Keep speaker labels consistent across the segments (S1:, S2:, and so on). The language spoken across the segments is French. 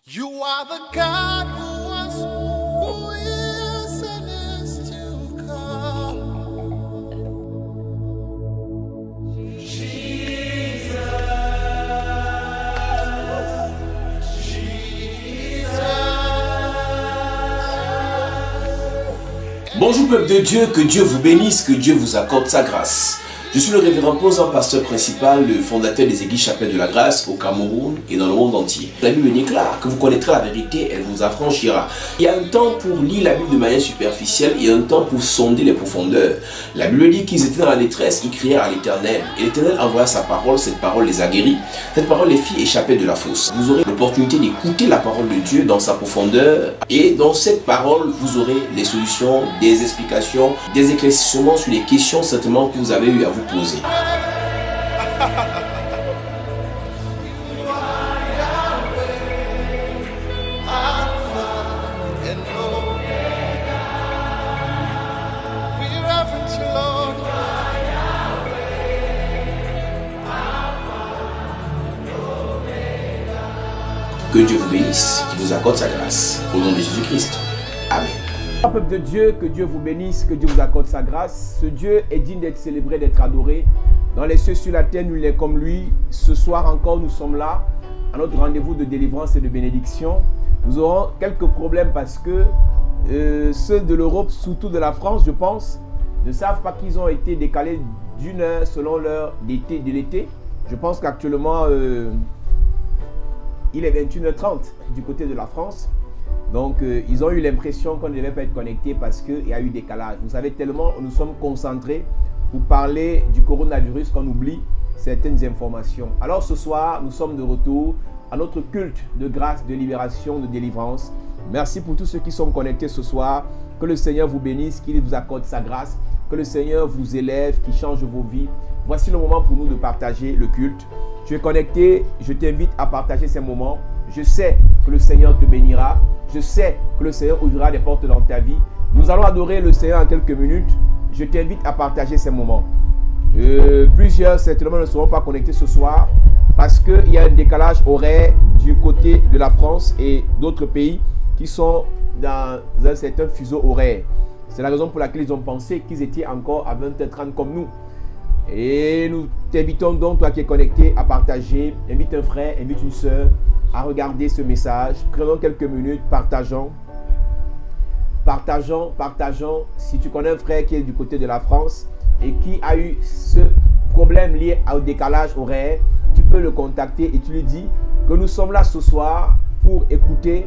S1: You are the God who was, who is, and is to come. Jesus, Jesus.
S2: Bonjour peuple de Dieu, que Dieu vous bénisse, que Dieu vous accorde sa grâce. Je suis le révérend Posant, pasteur principal, le fondateur des églises Chapelle de la Grâce au Cameroun et dans le monde entier. La Bible déclare que vous connaîtrez la vérité, elle vous affranchira. Il y a un temps pour lire la Bible de manière superficielle, il y a un temps pour sonder les profondeurs. La Bible dit qu'ils étaient dans la détresse, ils crièrent à l'Éternel. Et l'Éternel envoya sa parole, cette parole les a guéris. Cette parole les fit échapper de la fosse. Vous aurez l'opportunité d'écouter la parole de Dieu dans sa profondeur. Et dans cette parole, vous aurez des solutions, des explications, des éclaircissements sur les questions certainement que vous avez eu à vous poser. Que Dieu vous bénisse, qu'il vous accorde sa grâce. Au nom de Jésus-Christ. Amen.
S3: Peuple de Dieu, que Dieu vous bénisse, que Dieu vous accorde sa grâce. Ce Dieu est digne d'être célébré, d'être adoré. Dans les cieux, sur la terre, nul n'est comme lui. Ce soir encore, nous sommes là, à notre rendez-vous de délivrance et de bénédiction. Nous aurons quelques problèmes parce que ceux de l'Europe, surtout de la France, je pense, ne savent pas qu'ils ont été décalés d'une heure selon l'heure d'été de l'été. Je pense qu'actuellement, il est 21h30 du côté de la France. Donc, ils ont eu l'impression qu'on ne devait pas être connecté parce qu'il y a eu décalage. Vous savez, tellement nous sommes concentrés pour parler du coronavirus qu'on oublie certaines informations. Alors, ce soir, nous sommes de retour à notre culte de grâce, de libération, de délivrance. Merci pour tous ceux qui sont connectés ce soir. Que le Seigneur vous bénisse, qu'il vous accorde sa grâce. Que le Seigneur vous élève, qu'il change vos vies. Voici le moment pour nous de partager le culte. Tu es connecté, je t'invite à partager ces moments. Je sais que le Seigneur te bénira. Je sais que le Seigneur ouvrira des portes dans ta vie. Nous allons adorer le Seigneur en quelques minutes. Je t'invite à partager ces moments. Plusieurs certainement ne seront pas connectés ce soir parce qu'il y a un décalage horaire du côté de la France et d'autres pays qui sont dans un certain fuseau horaire. C'est la raison pour laquelle ils ont pensé qu'ils étaient encore à 20h30 comme nous. Et nous t'invitons donc, toi qui es connecté, à partager. Invite un frère, invite une soeur à regarder ce message. Prenons quelques minutes, partageons. Partageons. Si tu connais un frère qui est du côté de la France et qui a eu ce problème lié au décalage horaire, tu peux le contacter et tu lui dis que nous sommes là ce soir pour écouter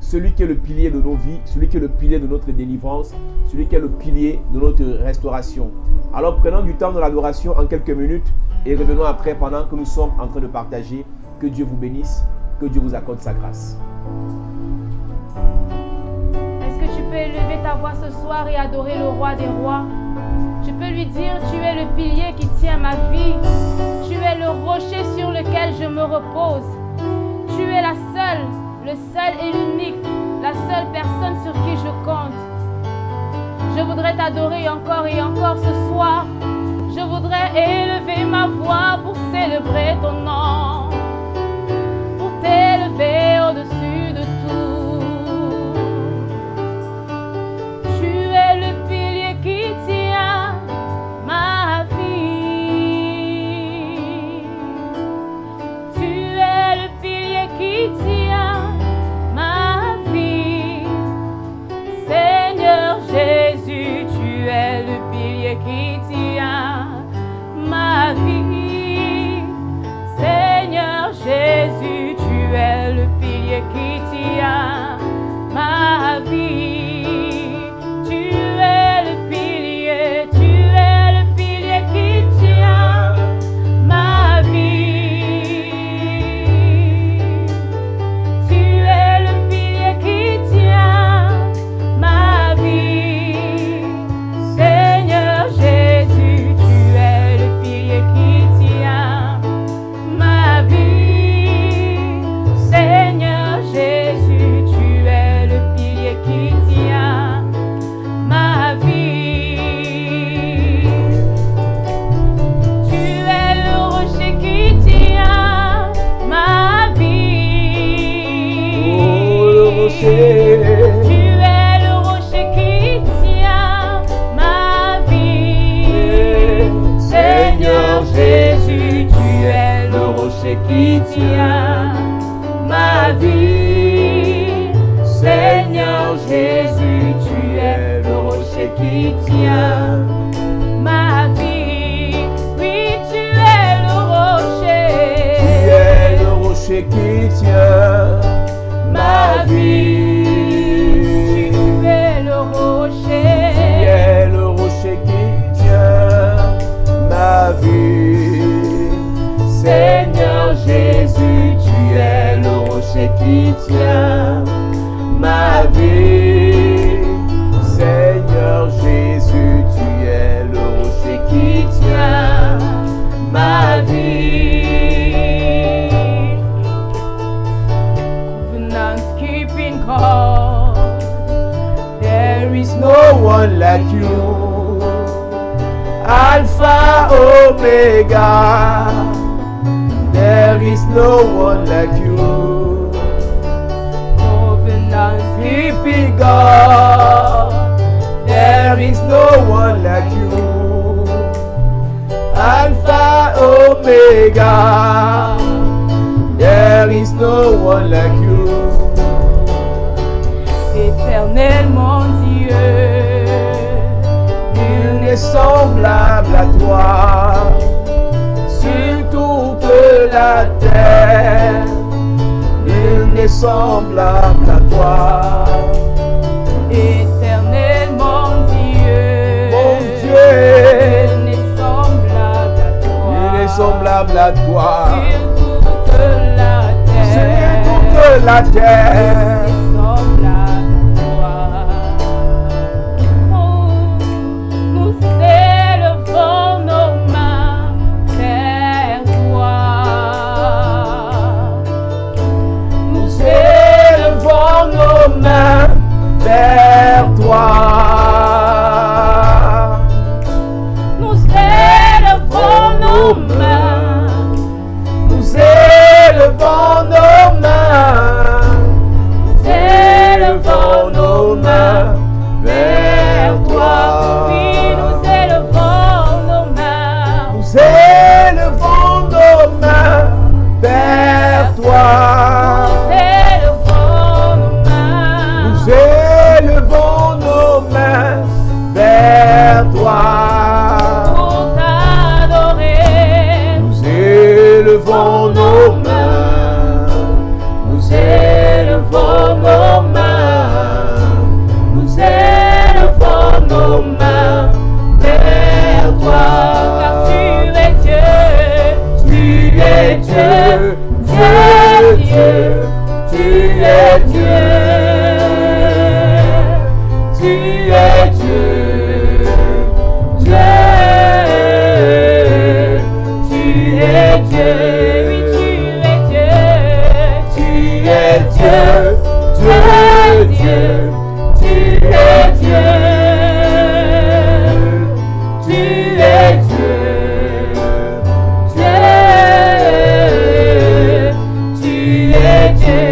S3: celui qui est le pilier de nos vies, celui qui est le pilier de notre délivrance, celui qui est le pilier de notre restauration. Alors prenons du temps de l'adoration en quelques minutes et revenons après pendant que nous sommes en train de partager. Que Dieu vous bénisse, que Dieu vous accorde sa grâce.
S4: Est-ce que tu peux élever ta voix ce soir et adorer le roi des rois? Tu peux lui dire, tu es le pilier qui tient ma vie. Tu es le rocher sur lequel je me repose. Tu es la seule, le seul et l'unique, la seule personne sur qui je compte. Je voudrais t'adorer encore et encore ce soir. Je voudrais élever ma voix pour célébrer ton nom, pour t'élever au-dessus de tout. Tu es le pilier qui tient ma vie. Tu es le pilier qui tient ma vie. Seigneur Jésus, tu es le pilier qui tient ma vie. Seigneur qui tient ma vie. Oui, tu es le rocher.
S3: Tu es le rocher qui tient ma vie.
S4: Tu es le rocher.
S3: Tu es le rocher qui tient ma vie. Seigneur Jésus, tu es le rocher qui tient ma vie. Seigneur Jésus, tu es le rocher qui tient ma vie.
S4: Covenant keeping God, there is
S3: No one like you, Alpha, Omega. There is no one like you,
S4: covenant
S3: keeping God. There is no one like you, Alpha, Omega. There is no one like you.
S4: éternel mon Dieu.
S3: Nul n'est semblable à toi sur toute la terre. Nul n'est semblable à toi.
S4: Éternel mon Dieu.
S3: Mon Dieu.
S4: Nul n'est semblable à toi.
S3: Nul n'est semblable à toi.
S4: Sur toute la terre.
S3: Sur toute la terre.
S4: Nul n'est semblable à toi. Oh, nous élevons nos mains vers toi. Nous
S3: Élevons nos mains vers toi.
S4: Nous élevons nos mains.
S3: Nous élevons nos mains.
S4: Nous élevons nos mains
S3: vers toi.
S4: Oui, nous élevons nos mains.
S3: Nous élevons nos mains vers toi.
S4: Nous élevons nos mains.
S3: Nous élevons nos mains vers toi.
S4: Pour t'adorer.
S3: Nous élevons nos mains. Nous élevons nos mains. Nous élevons nos mains vers toi.
S4: Car tu es Dieu.
S3: Tu es Dieu, Dieu, Dieu, tu es Dieu. Tu es Dieu, Dieu, tu es Dieu.
S4: Oui, tu es Dieu.
S3: Tu es Dieu, Dieu, Dieu, tu es Dieu. Tu es Dieu, Dieu, tu es Dieu.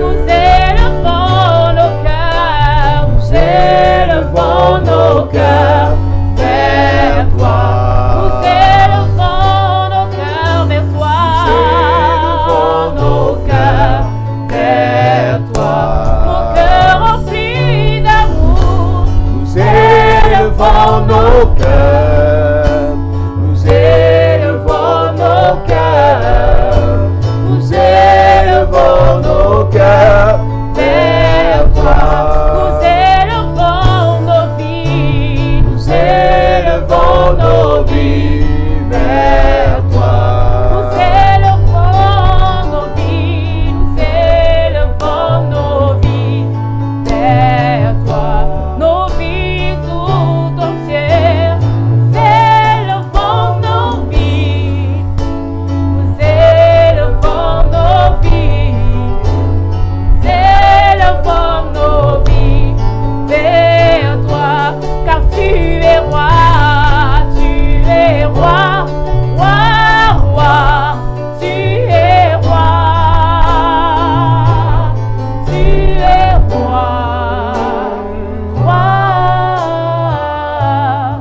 S4: Nous élevons nos cœurs.
S3: Nous élevons nos cœurs vers toi.
S4: Nous élevons nos cœurs vers toi.
S3: Nous élevons nos cœurs vers toi.
S4: Mon cœur rempli d'amour.
S3: Nous élevons nos cœurs. Nous élevons nos cœurs. Nous élevons nos cœurs vers toi.
S4: Nous élevons nos vies.
S3: Nous élevons nos vies vers toi.
S4: Nous élevons nos vies. Nous élevons nos vies vers toi. Nos vies tout entières. Nous élevons nos vies. Nous élevons nos vies. Nous élevons nos vies vers toi. Car tu es roi. Tu es roi. Roi, roi. Tu es roi. Tu es roi. Roi.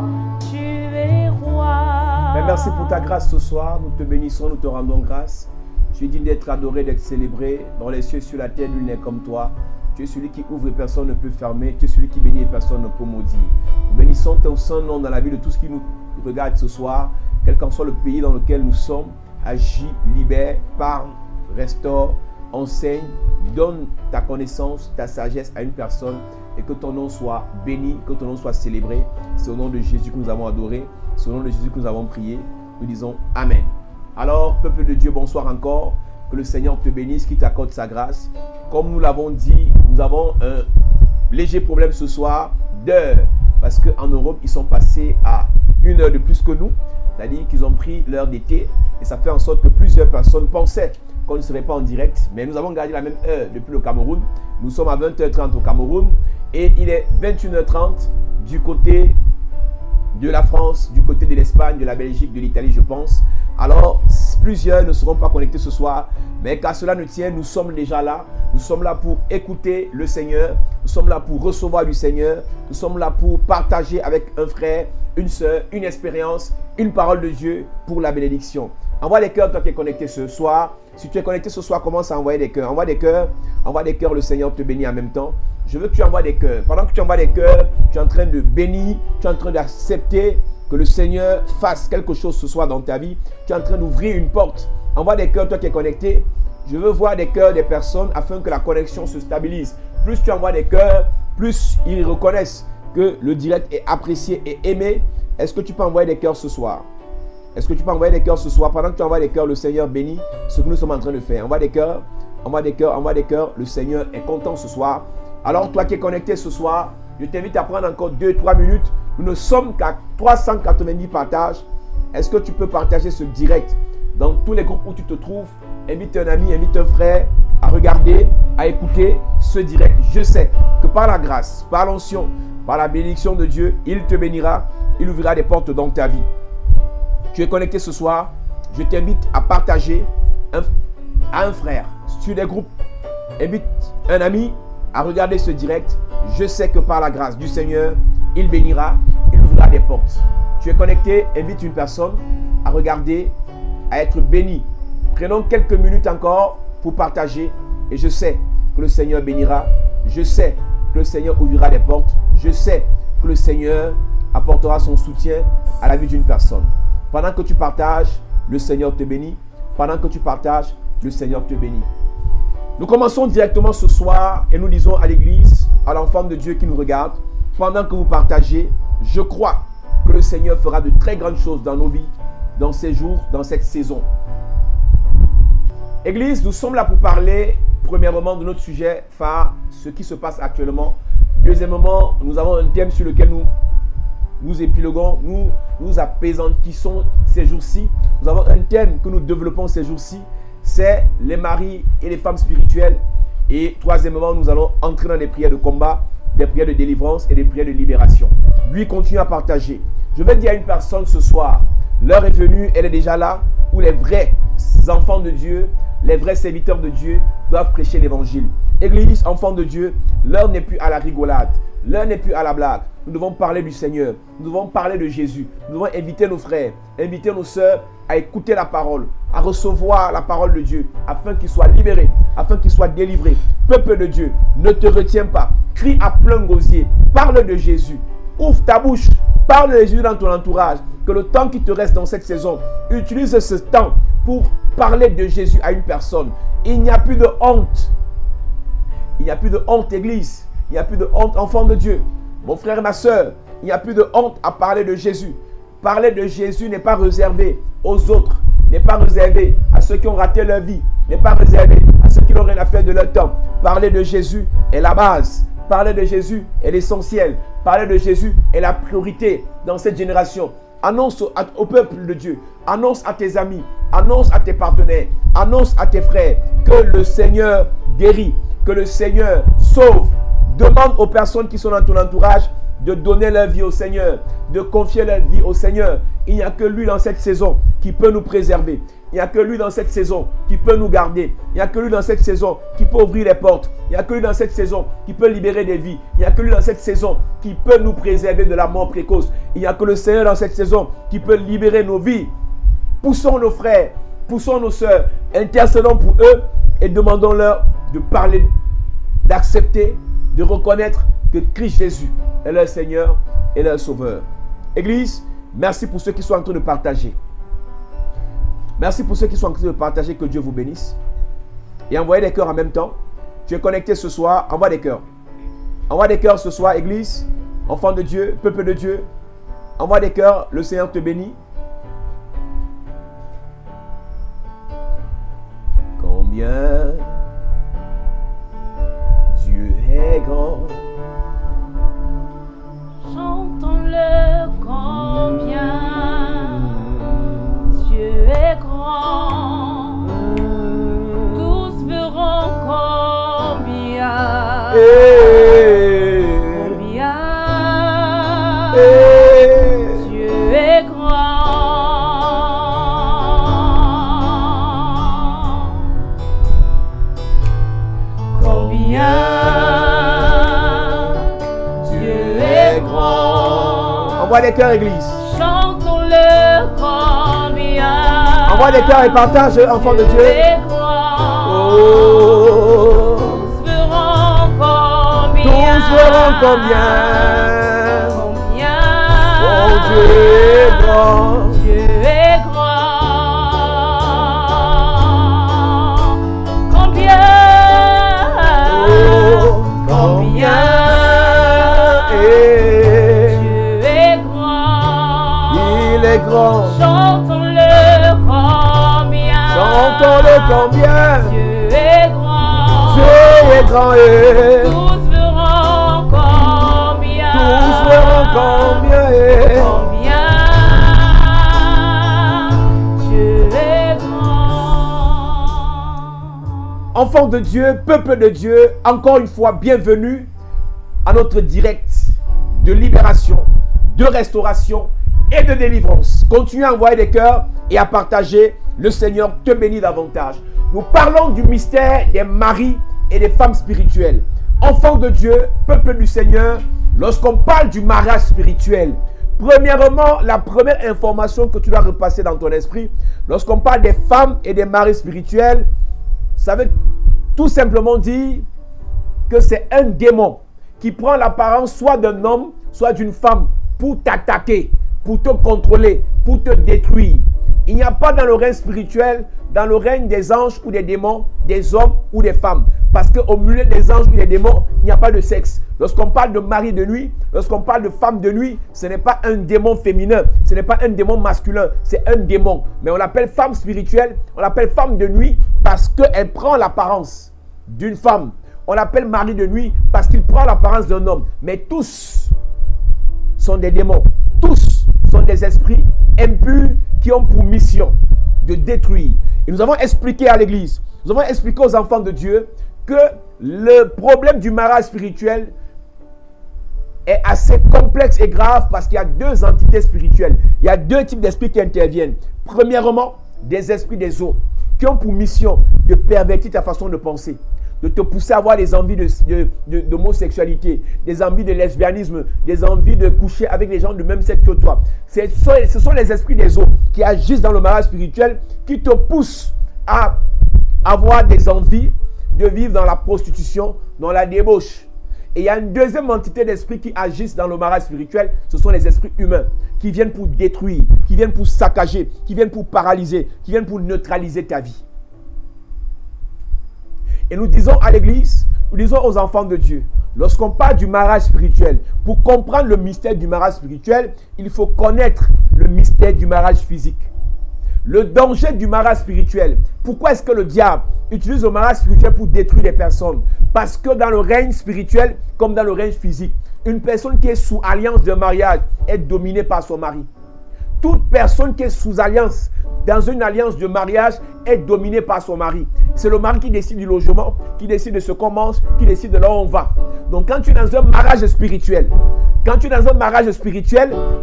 S4: Tu es roi.
S3: Mais merci pour ta grâce ce soir. Nous te bénissons, nous te rendons grâce. Tu es digne d'être adoré, d'être célébré. Dans les cieux, sur la terre, nul n'est comme toi. Tu es celui qui ouvre et personne ne peut fermer. Tu es celui qui bénit et personne ne peut maudire. Nous bénissons ton Saint-Nom dans la vie de tous ceux qui nous regardent ce soir, quel qu'en soit le pays dans lequel nous sommes. Agis, libère, parle, restaure, enseigne, donne ta connaissance, ta sagesse à une personne et que ton nom soit béni, que ton nom soit célébré. C'est au nom de Jésus que nous avons adoré, c'est au nom de Jésus que nous avons prié. Nous disons Amen. Alors, peuple de Dieu, bonsoir encore. Que le Seigneur te bénisse, qu'il t'accorde sa grâce. Comme nous l'avons dit, nous avons un léger problème ce soir d'heure. Parce qu'en Europe, ils sont passés à 1 heure de plus que nous. C'est-à-dire qu'ils ont pris l'heure d'été. Et ça fait en sorte que plusieurs personnes pensaient qu'on ne serait pas en direct. Mais nous avons gardé la même heure depuis le Cameroun. Nous sommes à 20h30 au Cameroun. Et il est 21h30 du côté de la France, du côté de l'Espagne, de la Belgique, de l'Italie, je pense. Alors, plusieurs ne seront pas connectés ce soir, mais qu'à cela ne tienne, nous sommes déjà là. Nous sommes là pour écouter le Seigneur. Nous sommes là pour recevoir du Seigneur. Nous sommes là pour partager avec un frère, une soeur, une expérience, une parole de Dieu pour la bénédiction. Envoie des cœurs, toi qui es connecté ce soir. Si tu es connecté ce soir, commence à envoyer des cœurs. Envoie des cœurs, le Seigneur te bénit en même temps. Je veux que tu envoies des cœurs. Pendant que tu envoies des cœurs, tu es en train de bénir, tu es en train d'accepter que le Seigneur fasse quelque chose ce soir dans ta vie. Tu es en train d'ouvrir une porte. Envoie des cœurs, toi qui es connecté. Je veux voir des cœurs des personnes afin que la connexion se stabilise. Plus tu envoies des cœurs, plus ils reconnaissent que le direct est apprécié et aimé. Est-ce que tu peux envoyer des cœurs ce soir? Est-ce que tu peux envoyer des cœurs ce soir? Pendant que tu envoies des cœurs, le Seigneur bénit ce que nous sommes en train de faire. Envoie des cœurs, envoie des cœurs, envoie des cœurs. Le Seigneur est content ce soir. Alors toi qui es connecté ce soir, je t'invite à prendre encore 2-3 minutes. Nous ne sommes qu'à 390 partages. Est-ce que tu peux partager ce direct dans tous les groupes où tu te trouves? Invite un ami, invite un frère à regarder, à écouter ce direct. Je sais que par la grâce, par l'onction, par la bénédiction de Dieu, il te bénira, il ouvrira des portes dans ta vie. Tu es connecté ce soir, je t'invite à partager à un frère sur des groupes. Invite un ami à regarder ce direct. Je sais que par la grâce du Seigneur, il bénira, il ouvrira des portes. Tu es connecté, invite une personne à regarder, à être béni. Prenons quelques minutes encore pour partager et je sais que le Seigneur bénira. Je sais que le Seigneur ouvrira des portes. Je sais que le Seigneur apportera son soutien à la vie d'une personne. Pendant que tu partages, le Seigneur te bénit. Pendant que tu partages, le Seigneur te bénit. Nous commençons directement ce soir et nous disons à l'église, à l'enfant de Dieu qui nous regarde, pendant que vous partagez, je crois que le Seigneur fera de très grandes choses dans nos vies, dans ces jours, dans cette saison. Église, nous sommes là pour parler, premièrement, de notre sujet phare, ce qui se passe actuellement. Deuxièmement, nous avons un thème sur lequel nous épiloguons, nous apaisantissons ces jours-ci. Nous avons un thème que nous développons ces jours-ci, c'est les maris et les femmes spirituelles. Et troisièmement, nous allons entrer dans des prières de combat, des prières de délivrance et des prières de libération. Lui continue à partager. Je vais dire à une personne ce soir, l'heure est venue, elle est déjà là, où les vrais enfants de Dieu, les vrais serviteurs de Dieu doivent prêcher l'évangile. Église, enfants de Dieu, l'heure n'est plus à la rigolade, l'heure n'est plus à la blague. Nous devons parler du Seigneur, nous devons parler de Jésus. Nous devons inviter nos frères, inviter nos sœurs à écouter la parole, à recevoir la parole de Dieu, afin qu'ils soient libérés, afin qu'ils soient délivrés. Peuple de Dieu, ne te retiens pas, crie à plein gosier, parle de Jésus, ouvre ta bouche, parle de Jésus dans ton entourage. Que le temps qui te reste dans cette saison, utilise ce temps pour parler de Jésus à une personne. Il n'y a plus de honte. Il n'y a plus de honte, église. Il n'y a plus de honte, enfant de Dieu. Mon frère et ma soeur, il n'y a plus de honte à parler de Jésus. Parler de Jésus n'est pas réservé aux autres, n'est pas réservé à ceux qui ont raté leur vie, n'est pas réservé à ceux qui n'ont rien à faire de leur temps. Parler de Jésus est la base. Parler de Jésus est l'essentiel. Parler de Jésus est la priorité dans cette génération. Annonce au peuple de Dieu, annonce à tes amis, annonce à tes partenaires, annonce à tes frères que le Seigneur guérit, que le Seigneur sauve. Demande aux personnes qui sont dans ton entourage de donner leur vie au Seigneur, de confier leur vie au Seigneur. Il n'y a que lui dans cette saison qui peut nous préserver. Il n'y a que lui dans cette saison qui peut nous garder. Il n'y a que lui dans cette saison qui peut ouvrir les portes. Il n'y a que lui dans cette saison qui peut libérer des vies. Il n'y a que lui dans cette saison qui peut nous préserver de la mort précoce. Il n'y a que le Seigneur dans cette saison qui peut libérer nos vies. Poussons nos frères, poussons nos sœurs, intercédons pour eux et demandons-leur de parler, d'accepter, de reconnaître que Christ Jésus est leur Seigneur et leur Sauveur. Église, merci pour ceux qui sont en train de partager. Merci pour ceux qui sont en train de partager. Que Dieu vous bénisse. Et envoyez des cœurs en même temps. Tu es connecté ce soir, envoie des cœurs. Envoie des cœurs ce soir, Église, enfant de Dieu, peuple de Dieu. Envoie des cœurs, le Seigneur te bénit. Combien Dieu est grand.
S4: Chantons-le combien Dieu est grand. Tous verront combien. Combien Dieu est grand. Combien
S3: Envoie des cœurs, Église.
S4: Chantons-le combien.
S3: Envoie des cœurs et partage, enfant de Dieu.
S4: Oh. Tous verront combien.
S3: Tous verront combien.
S4: Combien.
S3: Oh, Dieu est grand.
S4: Dieu est grand. Combien.
S3: Oh, combien. Il est grand.
S4: Chantons-le combien.
S3: Chantons-le combien.
S4: Dieu est grand.
S3: Dieu est grand.
S4: Tous verront combien.
S3: Tous verront combien.
S4: Combien Dieu est grand.
S3: Enfants de Dieu, peuple de Dieu, encore une fois, bienvenue à notre direct de libération, de restauration et de délivrance. Continue à envoyer des cœurs et à partager. Le Seigneur te bénit davantage. Nous parlons du mystère des maris et des femmes spirituelles. Enfants de Dieu, peuple du Seigneur, lorsqu'on parle du mariage spirituel, premièrement, la première information que tu dois repasser dans ton esprit, lorsqu'on parle des femmes et des maris spirituels, ça veut tout simplement dire que c'est un démon qui prend l'apparence soit d'un homme, soit d'une femme pour t'attaquer, pour te contrôler, pour te détruire. Il n'y a pas dans le règne spirituel, dans le règne des anges ou des démons, des hommes ou des femmes. Parce qu'au milieu des anges ou des démons, il n'y a pas de sexe. Lorsqu'on parle de mari de nuit, lorsqu'on parle de femme de nuit, ce n'est pas un démon féminin, ce n'est pas un démon masculin, c'est un démon. Mais on l'appelle femme spirituelle, on l'appelle femme de nuit parce qu'elle prend l'apparence d'une femme. On l'appelle mari de nuit parce qu'il prend l'apparence d'un homme. Mais tous sont des démons. Tous sont des esprits impurs qui ont pour mission de détruire. Et nous avons expliqué à l'église, nous avons expliqué aux enfants de Dieu que le problème du mariage spirituel est assez complexe et grave parce qu'il y a deux entités spirituelles. Il y a deux types d'esprits qui interviennent. Premièrement, des esprits des eaux qui ont pour mission de pervertir ta façon de penser, de te pousser à avoir des envies d'homosexualité, des envies de lesbianisme, des envies de coucher avec des gens du même sexe que toi. Ce sont les esprits des eaux qui agissent dans le mariage spirituel, qui te poussent à avoir des envies de vivre dans la prostitution, dans la débauche. Et il y a une deuxième entité d'esprit qui agissent dans le mariage spirituel, ce sont les esprits humains qui viennent pour détruire, qui viennent pour saccager, qui viennent pour paralyser, qui viennent pour neutraliser ta vie. Et nous disons à l'église, nous disons aux enfants de Dieu, lorsqu'on parle du mariage spirituel, pour comprendre le mystère du mariage spirituel, il faut connaître le mystère du mariage physique. Le danger du mariage spirituel. Pourquoi est-ce que le diable utilise le mariage spirituel pour détruire les personnes? Parce que dans le règne spirituel, comme dans le règne physique, une personne qui est sous alliance de mariage est dominée par son mari. Toute personne qui est sous alliance, dans une alliance de mariage, est dominée par son mari. C'est le mari qui décide du logement, qui décide de ce qu'on mange, qui décide de là où on va. Donc quand tu es dans un mariage spirituel,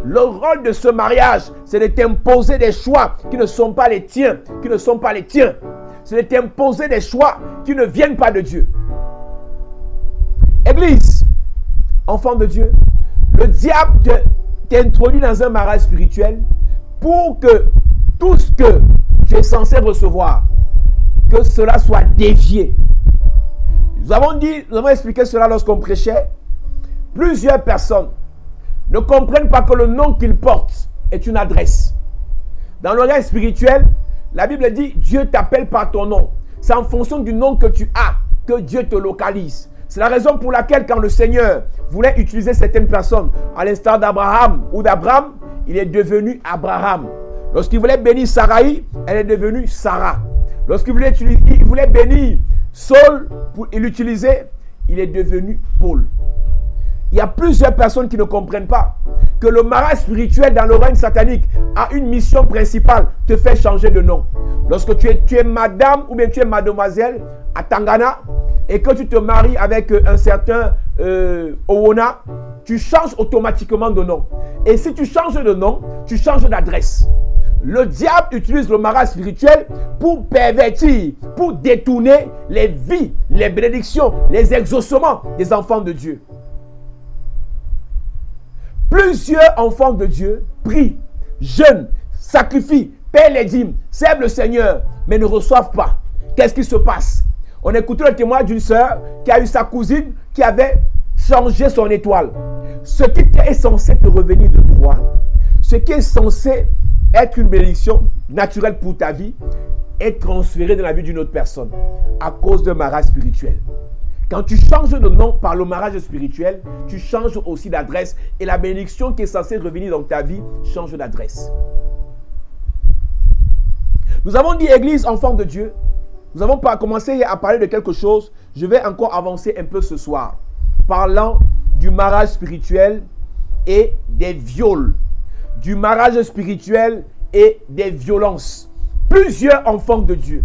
S3: le rôle de ce mariage, c'est de t'imposer des choix qui ne sont pas les tiens, C'est de t'imposer des choix qui ne viennent pas de Dieu. Église, enfant de Dieu, le diable t'introduit dans un mariage spirituel pour que tout ce que tu es censé recevoir, que cela soit dévié. Nous avons expliqué cela lorsqu'on prêchait. Plusieurs personnes ne comprennent pas que le nom qu'ils portent est une adresse. Dans le règne spirituel, la Bible dit Dieu t'appelle par ton nom. C'est en fonction du nom que tu as que Dieu te localise. C'est la raison pour laquelle quand le Seigneur voulait utiliser certaines personnes, à l'instar d'Abraham ou d'Abraham, il est devenu Abraham. Lorsqu'il voulait bénir Sarai, elle est devenue Sarah. Lorsqu'il voulait bénir Saul pour l'utiliser, il est devenu Paul. Il y a plusieurs personnes qui ne comprennent pas que le mariage spirituel dans le règne satanique a une mission principale, te fait changer de nom. Lorsque tu es madame ou bien tu es mademoiselle à Tangana et que tu te maries avec un certain Owona, tu changes automatiquement de nom. Et si tu changes de nom, tu changes d'adresse. Le diable utilise le mariage spirituel pour pervertir, pour détourner les vies, les bénédictions, les exaucements des enfants de Dieu. Plusieurs enfants de Dieu prient, jeûnent, sacrifient, paient les dîmes, servent le Seigneur, mais ne reçoivent pas. Qu'est-ce qui se passe? On écoutait le témoignage d'une sœur qui a eu sa cousine qui avait changé son étoile. Ce qui est censé te revenir de droit, ce qui est censé être une bénédiction naturelle pour ta vie, est transféré dans la vie d'une autre personne à cause d'un mariage spirituel. Quand tu changes de nom par le mariage spirituel, tu changes aussi d'adresse et la bénédiction qui est censée revenir dans ta vie change d'adresse. Nous avons dit Église, enfants de Dieu. Nous avons commencé à parler de quelque chose. Je vais encore avancer un peu ce soir, parlant du mariage spirituel et des viols. Du mariage spirituel et des violences. Plusieurs enfants de Dieu,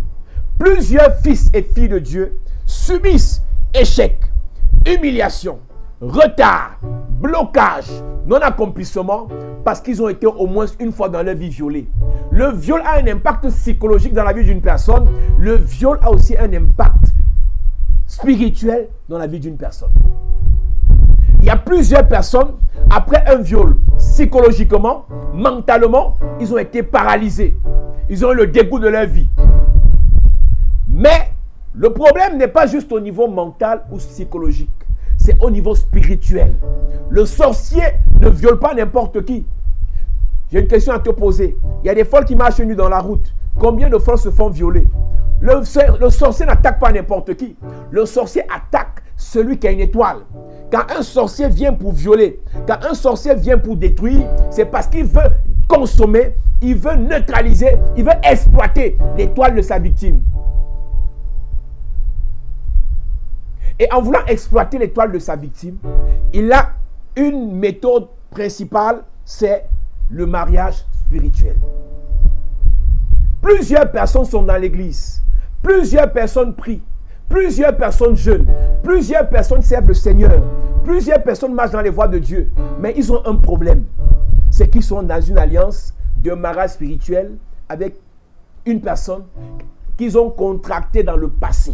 S3: plusieurs fils et filles de Dieu subissent échec, humiliation, retard, blocage, non-accomplissement parce qu'ils ont été au moins une fois dans leur vie violés. Le viol a un impact psychologique dans la vie d'une personne. Le viol a aussi un impact spirituel dans la vie d'une personne. Il y a plusieurs personnes, après un viol, psychologiquement, mentalement, ils ont été paralysés. Ils ont eu le dégoût de leur vie. Mais le problème n'est pas juste au niveau mental ou psychologique. C'est au niveau spirituel. Le sorcier ne viole pas n'importe qui. J'ai une question à te poser. Il y a des folles qui marchent nues dans la route. Combien de folles se font violer? Le sorcier n'attaque pas n'importe qui. Le sorcier attaque celui qui a une étoile. Quand un sorcier vient pour violer, quand un sorcier vient pour détruire, c'est parce qu'il veut consommer, il veut neutraliser, il veut exploiter l'étoile de sa victime. Et en voulant exploiter l'étoile de sa victime, il a une méthode principale, c'est le mariage spirituel. Plusieurs personnes sont dans l'église, plusieurs personnes prient, plusieurs personnes jeûnent, plusieurs personnes servent le Seigneur, plusieurs personnes marchent dans les voies de Dieu, mais ils ont un problème, c'est qu'ils sont dans une alliance de mariage spirituel avec une personne qu'ils ont contractée dans le passé.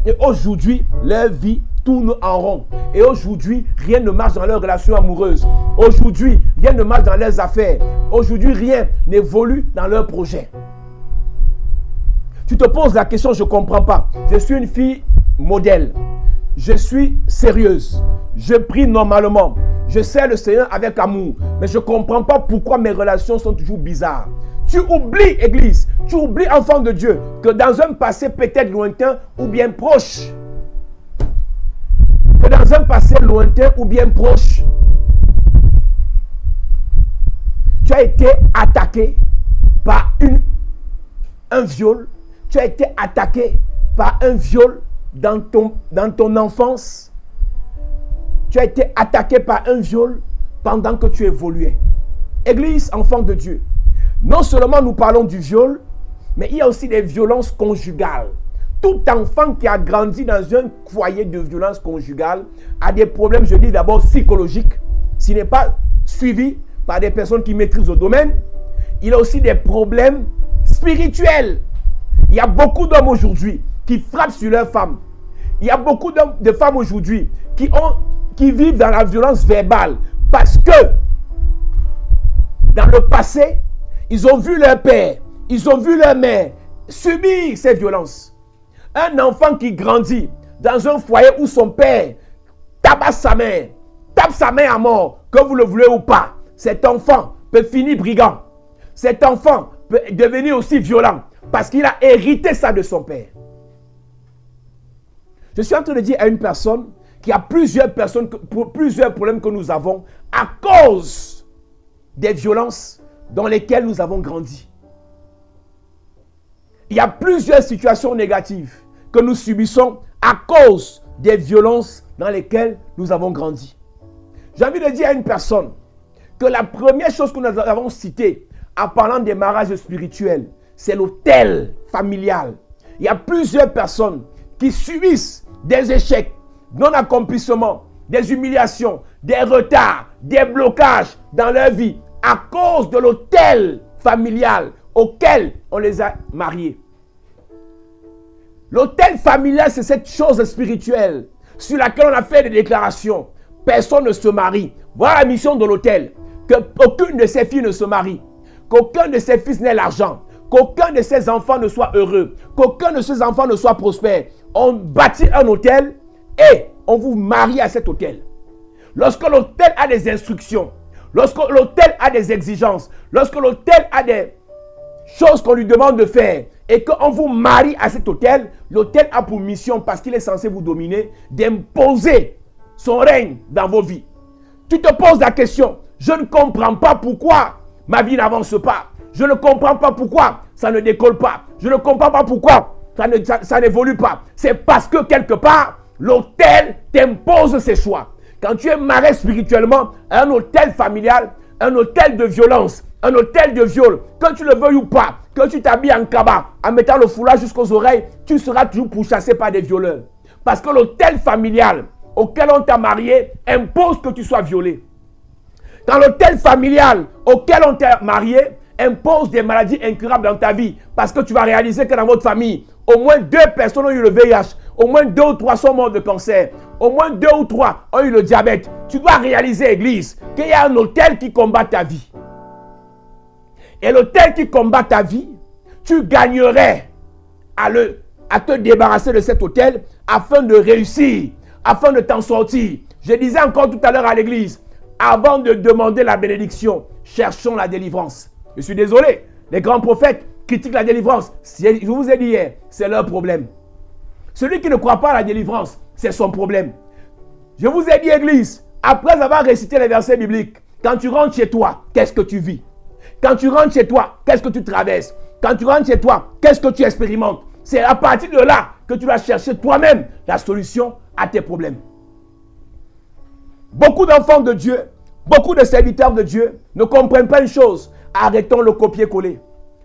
S3: Et aujourd'hui, leur vie tourne en rond. Et aujourd'hui, rien ne marche dans leur relation amoureuse. Aujourd'hui, rien ne marche dans leurs affaires. Aujourd'hui, rien n'évolue dans leurs projets. Tu te poses la question, je ne comprends pas. Je suis une fille modèle. Je suis sérieuse. Je prie normalement. Je sers le Seigneur avec amour. Mais je ne comprends pas pourquoi mes relations sont toujours bizarres. Tu oublies, Église, tu oublies, enfant de Dieu, que dans un passé peut-être lointain ou bien proche, tu as été attaqué par un viol, tu as été attaqué par un viol dans ton enfance, tu as été attaqué par un viol pendant que tu évoluais. Église, enfant de Dieu, non seulement nous parlons du viol, mais il y a aussi des violences conjugales. Tout enfant qui a grandi dans un foyer de violence conjugale a des problèmes, je dis d'abord psychologiques, s'il n'est pas suivi par des personnes qui maîtrisent le domaine. Il a aussi des problèmes spirituels. Il y a beaucoup d'hommes aujourd'hui qui frappent sur leurs femmes. Il y a beaucoup de femmes aujourd'hui qui vivent dans la violence verbale parce que dans le passé, ils ont vu leur père, ils ont vu leur mère subir ces violences. Un enfant qui grandit dans un foyer où son père tabasse sa mère, tape sa mère à mort, que vous le voulez ou pas, cet enfant peut finir brigand. Cet enfant peut devenir aussi violent parce qu'il a hérité ça de son père. Je suis en train de dire à une personne qu'il y a plusieurs problèmes que nous avons à cause des violences dans lesquelles nous avons grandi. Il y a plusieurs situations négatives que nous subissons à cause des violences dans lesquelles nous avons grandi. J'ai envie de dire à une personne que la première chose que nous avons citée en parlant des mariages spirituels, c'est l'autel familial. Il y a plusieurs personnes qui subissent des échecs, non-accomplissements, des humiliations, des retards, des blocages dans leur vie à cause de l'autel familial auquel on les a mariés. L'autel familial, c'est cette chose spirituelle sur laquelle on a fait des déclarations. Personne ne se marie. Voilà la mission de l'autel. Qu'aucune de ses filles ne se marie. Qu'aucun de ses fils n'ait l'argent. Qu'aucun de ses enfants ne soit heureux. Qu'aucun de ses enfants ne soit prospère. On bâtit un autel et on vous marie à cet autel. Lorsque l'autel a des instructions, lorsque l'autel a des exigences, lorsque l'autel a des choses qu'on lui demande de faire et qu'on vous marie à cet autel, l'autel a pour mission, parce qu'il est censé vous dominer, d'imposer son règne dans vos vies. Tu te poses la question, je ne comprends pas pourquoi ma vie n'avance pas. Je ne comprends pas pourquoi ça ne décolle pas. Je ne comprends pas pourquoi ça n'évolue pas. C'est parce que quelque part, l'autel t'impose ses choix. Quand tu es marié spirituellement à un autel familial, un autel de violence, un autel de viol, que tu le veuilles ou pas, que tu t'habilles en cabas, en mettant le foulard jusqu'aux oreilles, tu seras toujours pourchassé par des violeurs. Parce que l'autel familial auquel on t'a marié impose que tu sois violé. Quand l'autel familial auquel on t'a marié impose des maladies incurables dans ta vie, parce que tu vas réaliser que dans votre famille, au moins 2 personnes ont eu le VIH, au moins 2 ou 3 sont morts de cancer, au moins 2 ou 3 ont eu le diabète. Tu dois réaliser, Église, qu'il y a un autel qui combat ta vie. Et l'autel qui combat ta vie, tu gagnerais à te débarrasser de cet autel afin de réussir, afin de t'en sortir. Je disais encore tout à l'heure à l'église, avant de demander la bénédiction, cherchons la délivrance. Je suis désolé, les grands prophètes critiquent la délivrance. Je vous ai dit hier, c'est leur problème. Celui qui ne croit pas à la délivrance, c'est son problème. Je vous ai dit, église, après avoir récité les versets bibliques, quand tu rentres chez toi, qu'est-ce que tu vis? Quand tu rentres chez toi, qu'est-ce que tu traverses? Quand tu rentres chez toi, qu'est-ce que tu expérimentes? C'est à partir de là que tu vas chercher toi-même la solution à tes problèmes. Beaucoup d'enfants de Dieu, beaucoup de serviteurs de Dieu ne comprennent pas une chose. Arrêtons le copier-coller.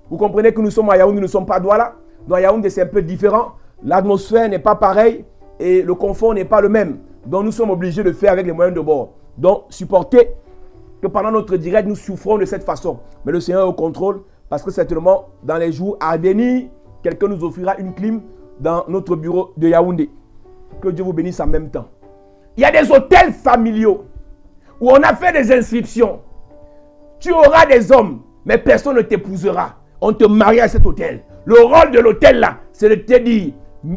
S3: Vous comprenez que nous sommes à Yaoundé, nous ne sommes pas à Douala. Dans Yaoundé, c'est un peu différent. L'atmosphère n'est pas pareille et le confort n'est pas le même. Donc nous sommes obligés de faire avec les moyens de bord. Donc supportez que pendant notre direct, nous souffrons de cette façon. Mais le Seigneur est au contrôle, parce que certainement, dans les jours à venir, quelqu'un nous offrira une clim dans notre bureau de Yaoundé. Que Dieu vous bénisse en même temps. Il y a des hôtels familiaux où on a fait des inscriptions. Tu auras des hommes, mais personne ne t'épousera. On te marie à cet hôtel. Le rôle de l'hôtel là, c'est de te dire,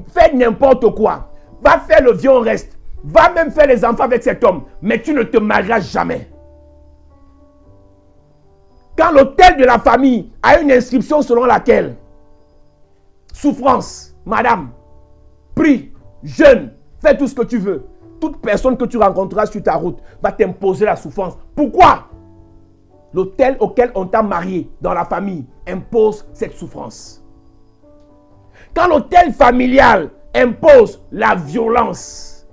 S3: fais n'importe quoi. Va faire le vieux, on reste. Va même faire les enfants avec cet homme, mais tu ne te marieras jamais. Quand l'autel de la famille a une inscription selon laquelle souffrance, madame, prie, jeûne, fais tout ce que tu veux. Toute personne que tu rencontreras sur ta route va t'imposer la souffrance. Pourquoi? L'autel auquel on t'a marié dans la famille impose cette souffrance. Quand l'autel familial impose la violence,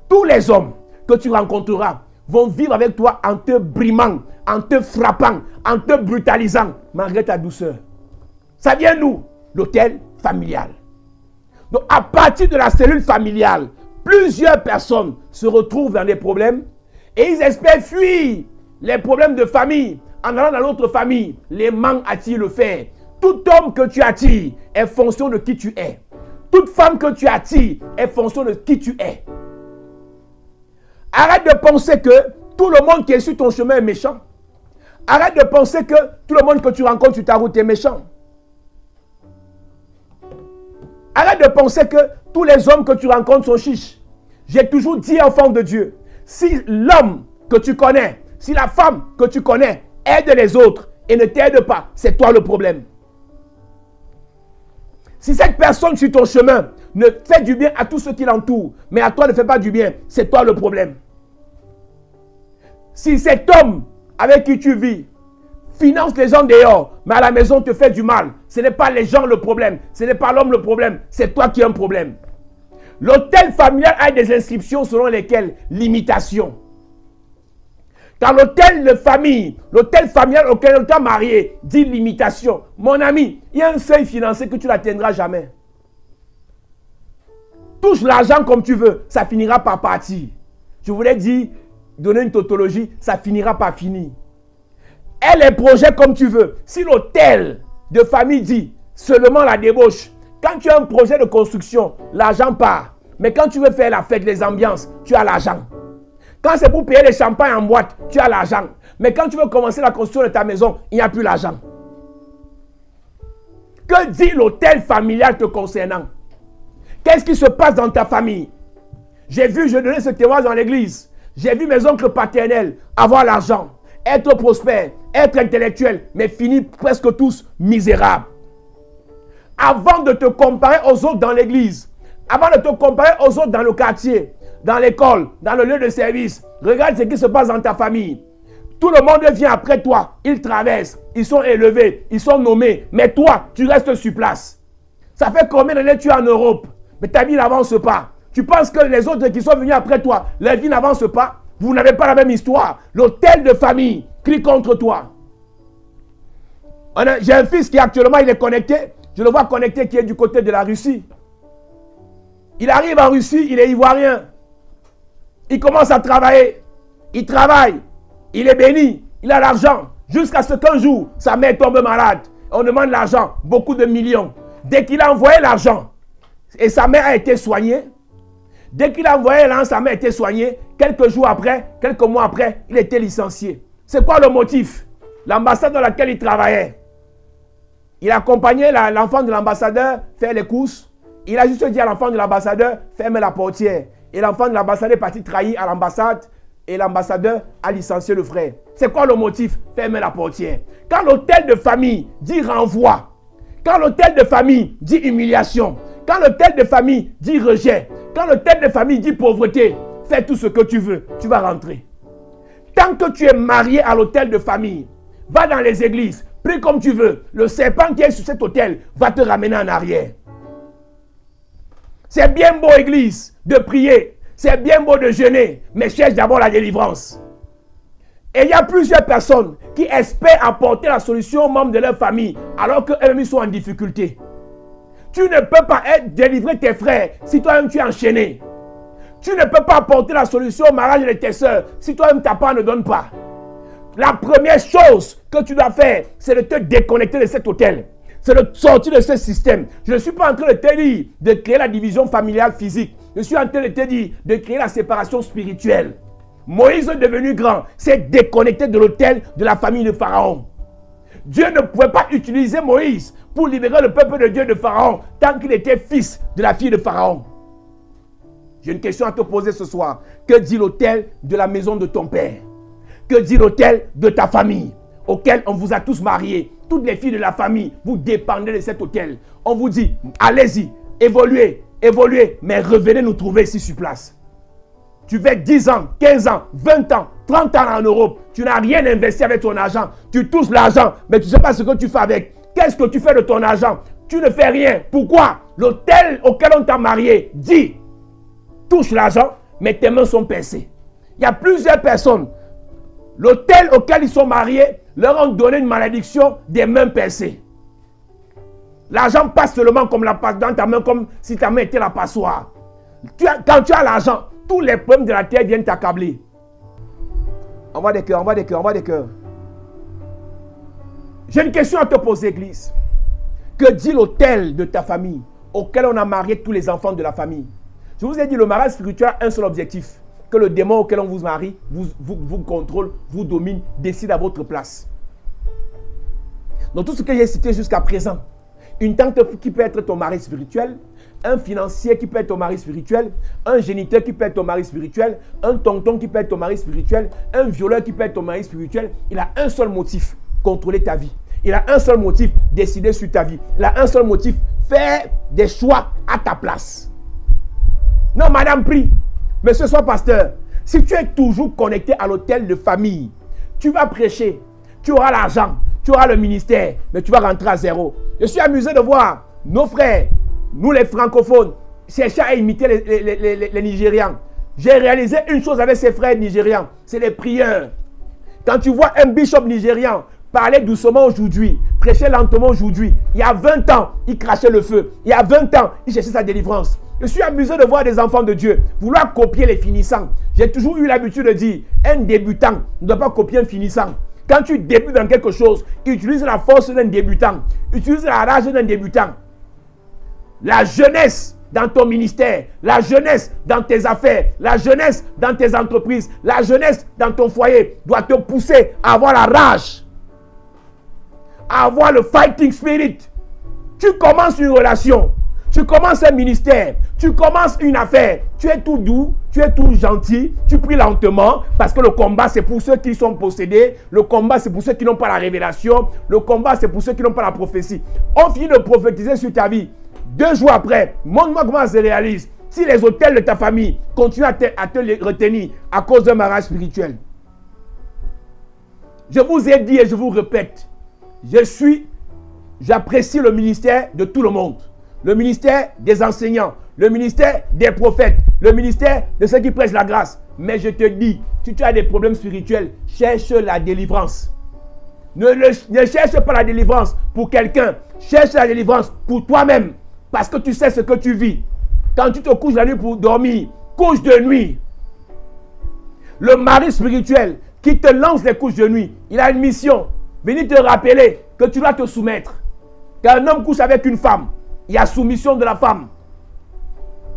S3: tous les hommes que tu rencontreras vont vivre avec toi en te brimant, en te frappant, en te brutalisant, malgré ta douceur. Ça vient d'où? L'autel familial. Donc, à partir de la cellule familiale, plusieurs personnes se retrouvent dans des problèmes et ils espèrent fuir les problèmes de famille en allant dans l'autre famille. Les manques attirent le fer. Tout homme que tu attires est fonction de qui tu es. Toute femme que tu attires est fonction de qui tu es. Arrête de penser que tout le monde qui est sur ton chemin est méchant. Arrête de penser que tout le monde que tu rencontres sur ta route est méchant. Arrête de penser que tous les hommes que tu rencontres sont chiches. J'ai toujours dit, enfant de Dieu, si l'homme que tu connais Si la femme que tu connais aide les autres et ne t'aide pas, c'est toi le problème. Si cette personne sur ton chemin ne fait du bien à tous ceux qui l'entourent, mais à toi ne fait pas du bien, c'est toi le problème. Si cet homme avec qui tu vis finance les gens dehors, mais à la maison te fait du mal, ce n'est pas les gens le problème, ce n'est pas l'homme le problème, c'est toi qui as un problème. L'hôtel familial a des inscriptions selon lesquelles l'imitation. Quand l'hôtel familial auquel on t'a marié dit l'imitation, mon ami, il y a un seuil financier que tu n'atteindras jamais. Touche l'argent comme tu veux, ça finira par partir. Je voulais dire, donner une tautologie, ça finira par finir. Et les projets comme tu veux. Si l'hôtel de famille dit seulement la débauche, quand tu as un projet de construction, l'argent part. Mais quand tu veux faire la fête, les ambiances, tu as l'argent. Quand c'est pour payer les champagnes en boîte, tu as l'argent. Mais quand tu veux commencer la construction de ta maison, il n'y a plus l'argent. Que dit l'hôtel familial te concernant? Qu'est-ce qui se passe dans ta famille? J'ai vu, je donnais ce témoignage dans l'église. J'ai vu mes oncles paternels avoir l'argent, être prospères, être intellectuels, mais finir presque tous misérables. Avant de te comparer aux autres dans l'église, avant de te comparer aux autres dans le quartier, dans l'école, dans le lieu de service, regarde ce qui se passe dans ta famille. Tout le monde vient après toi, ils traversent, ils sont élevés, ils sont nommés, mais toi, tu restes sur place. Ça fait combien d'années tu es en Europe, mais ta vie n'avance pas. Tu penses que les autres qui sont venus après toi, leur vie n'avance pas? Vous n'avez pas la même histoire. L'hôtel de famille crie contre toi. J'ai un fils qui actuellement, il est connecté. Je le vois connecté, qui est du côté de la Russie. Il arrive en Russie, il est ivoirien. Il commence à travailler. Il travaille. Il est béni. Il a l'argent. Jusqu'à ce qu'un jour, sa mère tombe malade. On demande l'argent, beaucoup de millions. Dès qu'il a envoyé l'argent, et sa mère a été soignée, dès qu'il a envoyé l'argent, sa mère a été soignée, quelques jours après, quelques mois après, il était licencié. C'est quoi le motif? L'ambassade dans laquelle il travaillait. Il accompagnait l'enfant de l'ambassadeur faire les courses. Il a juste dit à l'enfant de l'ambassadeur, ferme la portière. Et l'enfant de l'ambassadeur est parti trahir à l'ambassade. Et l'ambassadeur a licencié le frère. C'est quoi le motif? Ferme la portière. Quand l'hôtel de famille dit renvoi, quand l'hôtel de famille dit humiliation, quand l'hôtel de famille dit rejet, quand l'hôtel de famille dit pauvreté, fais tout ce que tu veux, tu vas rentrer. Tant que tu es marié à l'hôtel de famille, va dans les églises, prie comme tu veux. Le serpent qui est sur cet hôtel va te ramener en arrière. C'est bien beau, église, de prier. C'est bien beau de jeûner, mais cherche d'abord la délivrance. Et il y a plusieurs personnes qui espèrent apporter la solution aux membres de leur famille, alors qu'eux-mêmes sont en difficulté. Tu ne peux pas délivrer tes frères si toi-même tu es enchaîné. Tu ne peux pas apporter la solution au mariage de tes soeurs si toi-même ta part ne donne pas. La première chose que tu dois faire, c'est de te déconnecter de cet hôtel. C'est de sortir de ce système. Je ne suis pas en train de te dire de créer la division familiale physique. Je suis en train de te dire de créer la séparation spirituelle. Moïse est devenu grand, s'est déconnecté de l'hôtel de la famille de Pharaon. Dieu ne pouvait pas utiliser Moïse pour libérer le peuple de Dieu de Pharaon tant qu'il était fils de la fille de Pharaon. J'ai une question à te poser ce soir. Que dit l'hôtel de la maison de ton père? Que dit l'hôtel de ta famille auquel on vous a tous mariés? Toutes les filles de la famille, vous dépendez de cet hôtel. On vous dit, allez-y, évoluez, évoluez, mais revenez nous trouver ici sur place. Tu fais 10 ans, 15 ans, 20 ans, 30 ans en Europe. Tu n'as rien investi avec ton argent. Tu touches l'argent, mais tu ne sais pas ce que tu fais avec. Qu'est-ce que tu fais de ton argent? Tu ne fais rien. Pourquoi? L'hôtel auquel on t'a marié dit, touche l'argent, mais tes mains sont pincées. Il y a plusieurs personnes. L'hôtel auquel ils sont mariés leur ont donné une malédiction des mains pincées. L'argent passe seulement comme dans ta main, comme si ta main était la passoire. Quand tu as l'argent, tous les problèmes de la terre viennent t'accabler. Envoie des cœurs, envoie des cœurs, envoie des cœurs. J'ai une question à te poser, église. Que dit l'hôtel de ta famille auquel on a marié tous les enfants de la famille? Je vous ai dit, le mariage spirituel a un seul objectif. Que le démon auquel on vous marie vous contrôle, vous domine, décide à votre place. Dans tout ce que j'ai cité jusqu'à présent, une tante qui peut être ton mari spirituel, un financier qui peut être ton mari spirituel, un géniteur qui peut être ton mari spirituel, un tonton qui peut être ton mari spirituel, un violeur qui peut être ton mari spirituel. Il a un seul motif, contrôler ta vie. Il a un seul motif, décider sur ta vie. Il a un seul motif, faire des choix à ta place. Non, madame, prie. Mais ce soir, pasteur, si tu es toujours connecté à l'hôtel de famille, tu vas prêcher, tu auras l'argent, tu auras le ministère, mais tu vas rentrer à zéro. Je suis amusé de voir nos frères, nous les francophones, chercher à imiter les Nigérians. J'ai réalisé une chose avec ces frères nigérians, c'est les prières. Quand tu vois un bishop nigérian parler doucement aujourd'hui, prêcher lentement aujourd'hui, il y a 20 ans, il crachait le feu. Il y a 20 ans, il cherchait sa délivrance. Je suis amusé de voir des enfants de Dieu vouloir copier les finissants. J'ai toujours eu l'habitude de dire, un débutant ne doit pas copier un finissant. Quand tu débutes dans quelque chose, utilise la force d'un débutant. Utilise la rage d'un débutant. La jeunesse dans ton ministère, la jeunesse dans tes affaires, la jeunesse dans tes entreprises, la jeunesse dans ton foyer doit te pousser à avoir la rage, à avoir le fighting spirit. Tu commences une relation, tu commences un ministère, tu commences une affaire, tu es tout doux, tu es tout gentil, tu pries lentement parce que le combat c'est pour ceux qui sont possédés, le combat c'est pour ceux qui n'ont pas la révélation, le combat c'est pour ceux qui n'ont pas la prophétie. On finit de prophétiser sur ta vie. 2 jours après, montre-moi comment ça se réalise. Si les hôtels de ta famille continuent à te retenir à cause d'un mariage spirituel. Je vous ai dit et je vous répète, j'apprécie le ministère de tout le monde. Le ministère des enseignants, le ministère des prophètes, le ministère de ceux qui prêchent la grâce. Mais je te dis, si tu as des problèmes spirituels, cherche la délivrance. Ne cherche pas la délivrance pour quelqu'un, cherche la délivrance pour toi-même. Parce que tu sais ce que tu vis. Quand tu te couches la nuit pour dormir, couche de nuit. Le mari spirituel qui te lance les couches de nuit, il a une mission. Venez te rappeler que tu dois te soumettre. Quand un homme couche avec une femme, il y a soumission de la femme.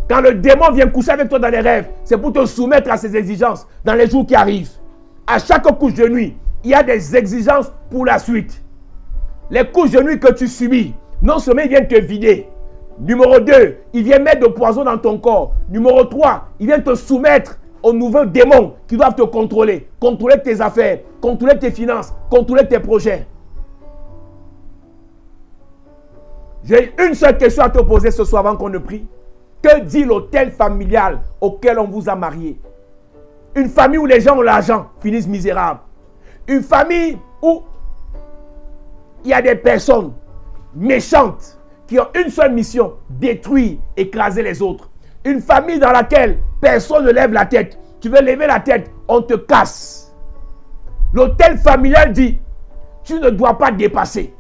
S3: Quand le démon vient coucher avec toi dans les rêves, c'est pour te soumettre à ses exigences dans les jours qui arrivent. À chaque couche de nuit, il y a des exigences pour la suite. Les couches de nuit que tu subis, non seulement ils viennent te vider. Numéro 2, il vient mettre de poison dans ton corps. Numéro 3, il vient te soumettre aux nouveaux démons qui doivent te contrôler. Contrôler tes affaires, contrôler tes finances, contrôler tes projets. J'ai une seule question à te poser ce soir avant qu'on ne prie. Que dit l'hôtel familial auquel on vous a marié? Une famille où les gens ont l'argent finissent misérables. Une famille où il y a des personnes méchantes qui ont une seule mission, détruire, écraser les autres. Une famille dans laquelle personne ne lève la tête. Tu veux lever la tête, on te casse. L'hôtel familial dit, tu ne dois pas dépasser.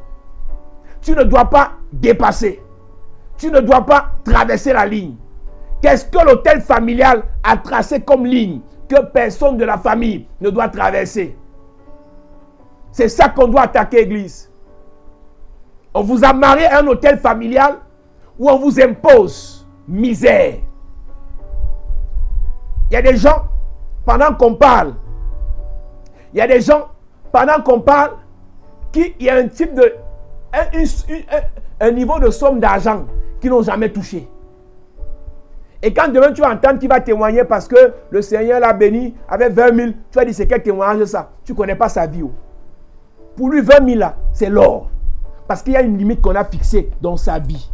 S3: Tu ne dois pas dépasser. Tu ne dois pas traverser la ligne. Qu'est-ce que l'hôtel familial a tracé comme ligne que personne de la famille ne doit traverser? C'est ça qu'on doit attaquer, Église. On vous a marié à un hôtel familial où on vous impose misère. Il y a des gens, pendant qu'on parle, il y a des gens, pendant qu'on parle, il y a un type de, un niveau de somme d'argent qu'ils n'ont jamais touché. Et quand demain tu vas entendre qu'il va témoigner parce que le Seigneur l'a béni avec 20 000, tu vas dire c'est quel témoignage ça? Tu ne connais pas sa vie. Pour lui, 20 000 là, c'est l'or. Parce qu'il y a une limite qu'on a fixée dans sa vie.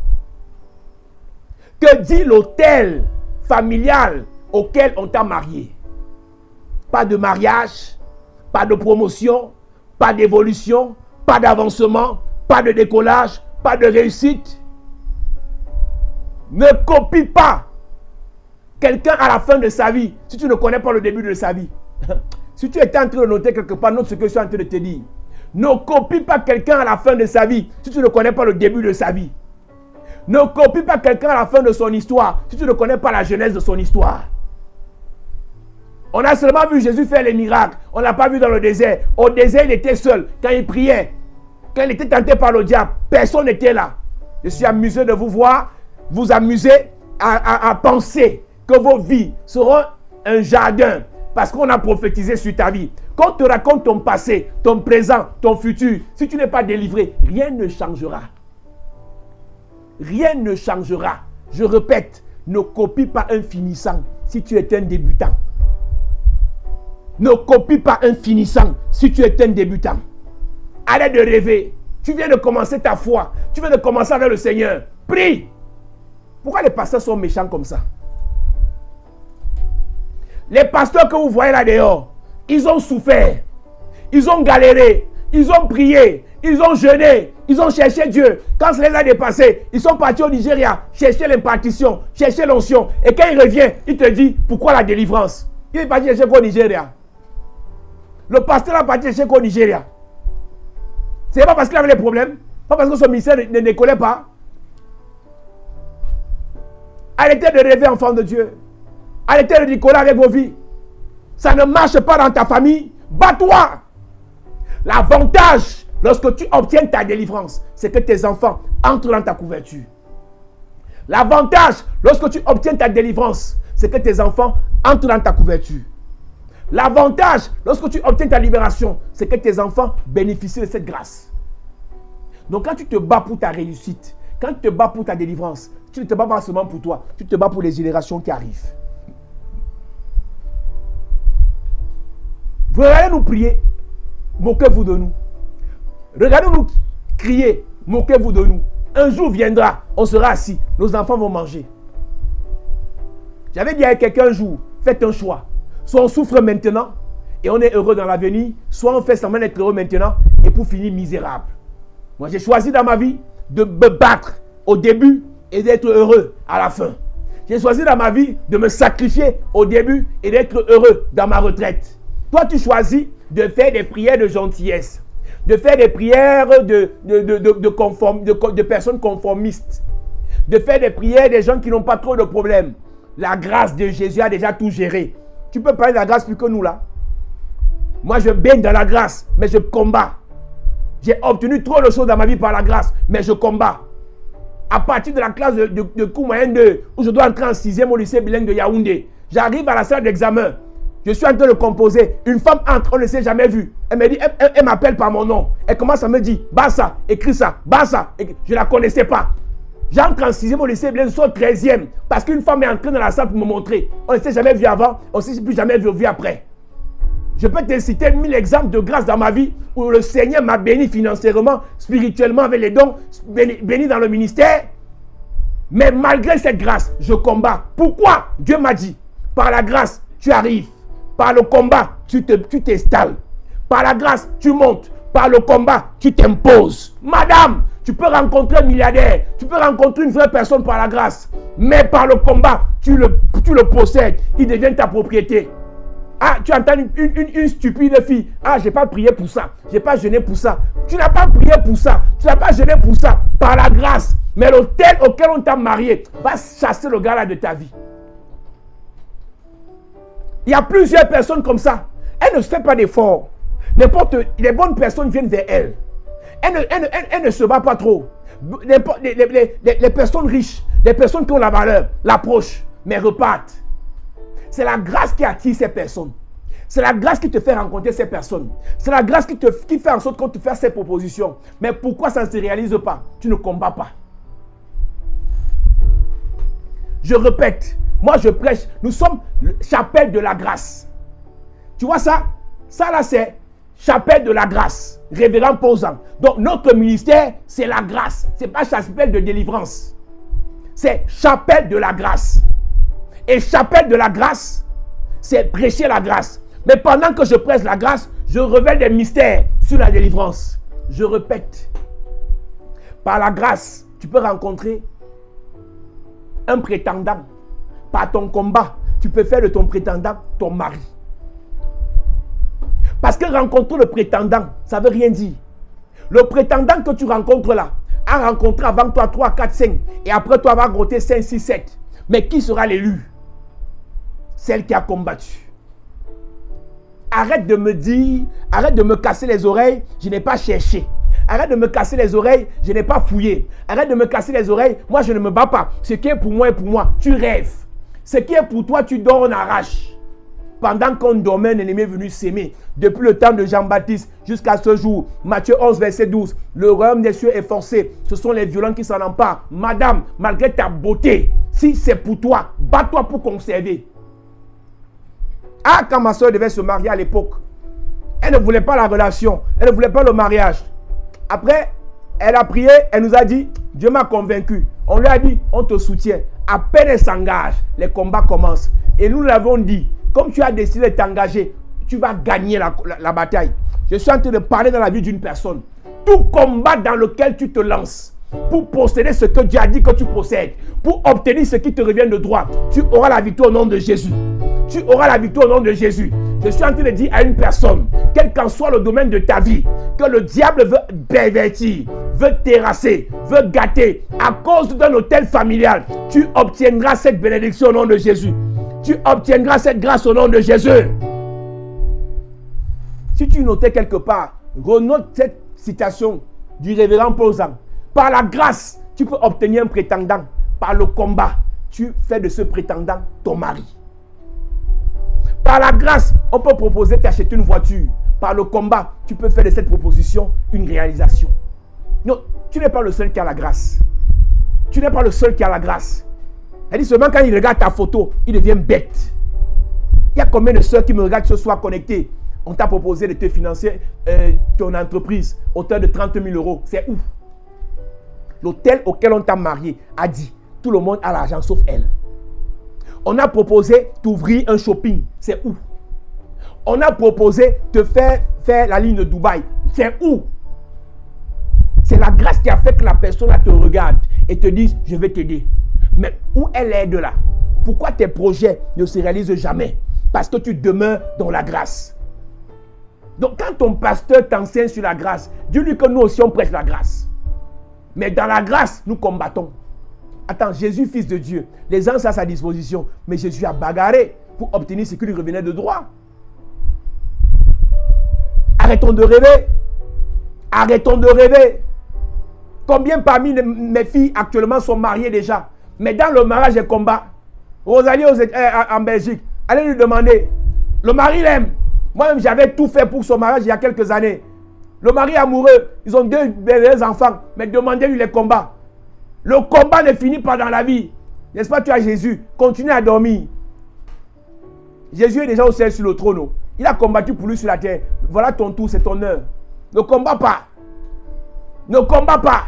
S3: Que dit l'hôtel familial auquel on t'a marié? Pas de mariage, pas de promotion, pas d'évolution, pas d'avancement, pas de décollage, pas de réussite. Ne copie pas quelqu'un à la fin de sa vie si tu ne connais pas le début de sa vie. Si tu étais en train de noter quelque part, note ce que je suis en train de te dire. Ne copie pas quelqu'un à la fin de sa vie si tu ne connais pas le début de sa vie. Ne copie pas quelqu'un à la fin de son histoire si tu ne connais pas la genèse de son histoire. On a seulement vu Jésus faire les miracles. On ne l'a pas vu dans le désert. Au désert, il était seul. Quand il priait, quand il était tenté par le diable, personne n'était là. Je suis amusé de vous voir, vous amuser à penser que vos vies seront un jardin parce qu'on a prophétisé sur ta vie. Quand on te raconte ton passé, ton présent, ton futur, si tu n'es pas délivré, rien ne changera. Rien ne changera. Je répète, ne copie pas un finissant si tu es un débutant. Ne copie pas un finissant si tu es un débutant. Arrête de rêver. Tu viens de commencer ta foi. Tu viens de commencer avec le Seigneur. Prie. Pourquoi les pasteurs sont méchants comme ça? Les pasteurs que vous voyez là dehors, ils ont souffert. Ils ont galéré. Ils ont prié. Ils ont jeûné. Ils ont cherché Dieu. Quand ça les a dépassés, ils sont partis au Nigeria chercher l'impartition, chercher l'onction. Et quand il revient, il te dit, pourquoi la délivrance? Il est parti chercher au Nigeria. Le pasteur a parti chercher au Nigeria. Ce n'est pas parce qu'il avait des problèmes. Pas parce que son ministère ne décollait pas. Arrêtez de rêver, enfants de Dieu. Arrêtez de décoller avec vos vies. Ça ne marche pas dans ta famille. Bats-toi. L'avantage, lorsque tu obtiens ta délivrance, c'est que tes enfants entrent dans ta couverture. L'avantage, lorsque tu obtiens ta délivrance, c'est que tes enfants entrent dans ta couverture. L'avantage, lorsque tu obtiens ta libération, c'est que tes enfants bénéficient de cette grâce. Donc quand tu te bats pour ta réussite, quand tu te bats pour ta délivrance, tu ne te bats pas seulement pour toi, tu te bats pour les générations qui arrivent. Regardez-nous prier, moquez-vous de nous. Regardez-nous crier, moquez-vous de nous. Un jour viendra, on sera assis, nos enfants vont manger. J'avais dit à quelqu'un un jour, faites un choix. Soit on souffre maintenant et on est heureux dans l'avenir, soit on fait semblant d'être heureux maintenant et pour finir misérable. Moi j'ai choisi dans ma vie de me battre au début et d'être heureux à la fin. J'ai choisi dans ma vie de me sacrifier au début et d'être heureux dans ma retraite. Toi tu choisis de faire des prières de gentillesse, de faire des prières de personnes conformistes, de faire des prières des gens qui n'ont pas trop de problèmes. La grâce de Jésus a déjà tout géré. Tu peux parler de la grâce plus que nous là. Moi je baigne dans la grâce, mais je combats. J'ai obtenu trop de choses dans ma vie par la grâce, mais je combats. À partir de la classe de cours moyen 2, où je dois entrer en 6e au lycée bilingue de Yaoundé, j'arrive à la salle d'examen. Je suis en train de composer. Une femme entre, on ne s'est jamais vu. Elle me dit, elle m'appelle par mon nom. Elle commence à me dire, Bassa, écris ça, Bassa. Je ne la connaissais pas. J'entre en 6e au lycée bilingue, je suis au 13e. Parce qu'une femme est entrée dans la salle pour me montrer. On ne s'est jamais vu avant, on ne s'est plus jamais vu après. Je peux te citer 1000 exemples de grâce dans ma vie où le Seigneur m'a béni financièrement, spirituellement avec les dons, béni dans le ministère. Mais malgré cette grâce, je combats. Pourquoi? Dieu m'a dit, par la grâce, tu arrives. Par le combat, tu t'installes. Par la grâce, tu montes. Par le combat, tu t'imposes. Madame, tu peux rencontrer un milliardaire. Tu peux rencontrer une vraie personne par la grâce. Mais par le combat, tu le possèdes. Il devient ta propriété. Ah, tu entends une stupide fille. Ah, je n'ai pas prié pour ça. Je n'ai pas jeûné pour ça. Tu n'as pas prié pour ça. Tu n'as pas jeûné pour ça. Par la grâce. Mais l'hôtel auquel on t'a marié va chasser le gars là de ta vie. Il y a plusieurs personnes comme ça. Elle ne fait pas d'efforts. Les bonnes personnes viennent vers elle. Elle ne se bat pas trop. Les personnes riches, les personnes qui ont la valeur, l'approchent, mais repartent. C'est la grâce qui attire ces personnes. C'est la grâce qui te fait rencontrer ces personnes. C'est la grâce qui fait en sorte qu'on te fasse ces propositions. Mais pourquoi ça ne se réalise pas? Tu ne combats pas. Je répète, moi je prêche, nous sommes chapelle de la grâce. Tu vois ça? Ça là c'est chapelle de la grâce. Révérend Posant. Donc notre ministère c'est la grâce. Ce n'est pas chapelle de délivrance. C'est chapelle de la grâce. Et chapelle de la grâce, c'est prêcher la grâce. Mais pendant que je prêche la grâce, je révèle des mystères sur la délivrance. Je répète, par la grâce, tu peux rencontrer un prétendant. Par ton combat, tu peux faire de ton prétendant ton mari. Parce que rencontrer le prétendant, ça ne veut rien dire. Le prétendant que tu rencontres là, a rencontré avant toi 3, 4, 5. Et après toi, va rencontrer 5, 6, 7. Mais qui sera l'élu? Celle qui a combattu. Arrête de me dire, arrête de me casser les oreilles, je n'ai pas cherché. Arrête de me casser les oreilles, je n'ai pas fouillé. Arrête de me casser les oreilles, moi je ne me bats pas. Ce qui est pour moi est pour moi. Tu rêves. Ce qui est pour toi, tu dors en arrache. Pendant qu'on dormait, un ennemi est venu s'aimer. Depuis le temps de Jean-Baptiste jusqu'à ce jour, Matthieu 11, verset 12, le royaume des cieux est forcé. Ce sont les violents qui s'en emparent. Madame, malgré ta beauté, si c'est pour toi, bats-toi pour conserver. Ah, quand ma soeur devait se marier à l'époque, elle ne voulait pas la relation, elle ne voulait pas le mariage. Après, elle a prié, elle nous a dit, Dieu m'a convaincu. On lui a dit, on te soutient. À peine elle s'engage, les combats commencent. Et nous l'avons dit, comme tu as décidé de t'engager, tu vas gagner la bataille. Je suis en train de parler dans la vie d'une personne. Tout combat dans lequel tu te lances, pour posséder ce que Dieu a dit que tu possèdes, pour obtenir ce qui te revient de droit, tu auras la victoire au nom de Jésus. Tu auras la victoire au nom de Jésus. Je suis en train de dire à une personne, quel qu'en soit le domaine de ta vie, que le diable veut pervertir, veut terrasser, veut gâter, à cause d'un hôtel familial, tu obtiendras cette bénédiction au nom de Jésus. Tu obtiendras cette grâce au nom de Jésus. Si tu notais quelque part, renote cette citation du révérend Paul-Zan. Par la grâce, tu peux obtenir un prétendant. Par le combat, tu fais de ce prétendant ton mari. Par la grâce, on peut proposer d'acheter une voiture. Par le combat, tu peux faire de cette proposition une réalisation. Non, tu n'es pas le seul qui a la grâce. Tu n'es pas le seul qui a la grâce. Elle dit seulement quand il regarde ta photo, il devient bête. Il y a combien de soeurs qui me regardent ce soir connectées? On t'a proposé de te financer ton entreprise à hauteur de 30 000 euros. C'est où? L'hôtel auquel on t'a marié a dit, tout le monde a l'argent sauf elle. On a proposé d'ouvrir un shopping. C'est où? On a proposé de faire la ligne de Dubaï. C'est où? C'est la grâce qui a fait que la personne te regarde et te dise, je vais t'aider. Mais où elle est de là? Pourquoi tes projets ne se réalisent jamais? Parce que tu demeures dans la grâce. Donc quand ton pasteur t'enseigne sur la grâce, dis-lui que nous aussi on prêche la grâce. Mais dans la grâce, nous combattons. Attends, Jésus, fils de Dieu, les anges sont à sa disposition, mais Jésus a bagarré pour obtenir ce qui lui revenait de droit. Arrêtons de rêver. Arrêtons de rêver. Combien parmi mes filles actuellement sont mariées déjà? Mais dans le mariage et combat, Rosalie en Belgique, allez lui demander. Le mari l'aime. Moi-même, j'avais tout fait pour son mariage il y a quelques années. Le mari amoureux, ils ont deux enfants, mais demandez-lui les combats. Le combat ne finit pas dans la vie. N'est-ce pas, tu as Jésus. Continue à dormir. Jésus est déjà au ciel sur le trône. Il a combattu pour lui sur la terre. Voilà ton tour, c'est ton heure. Ne combat pas. Ne combat pas.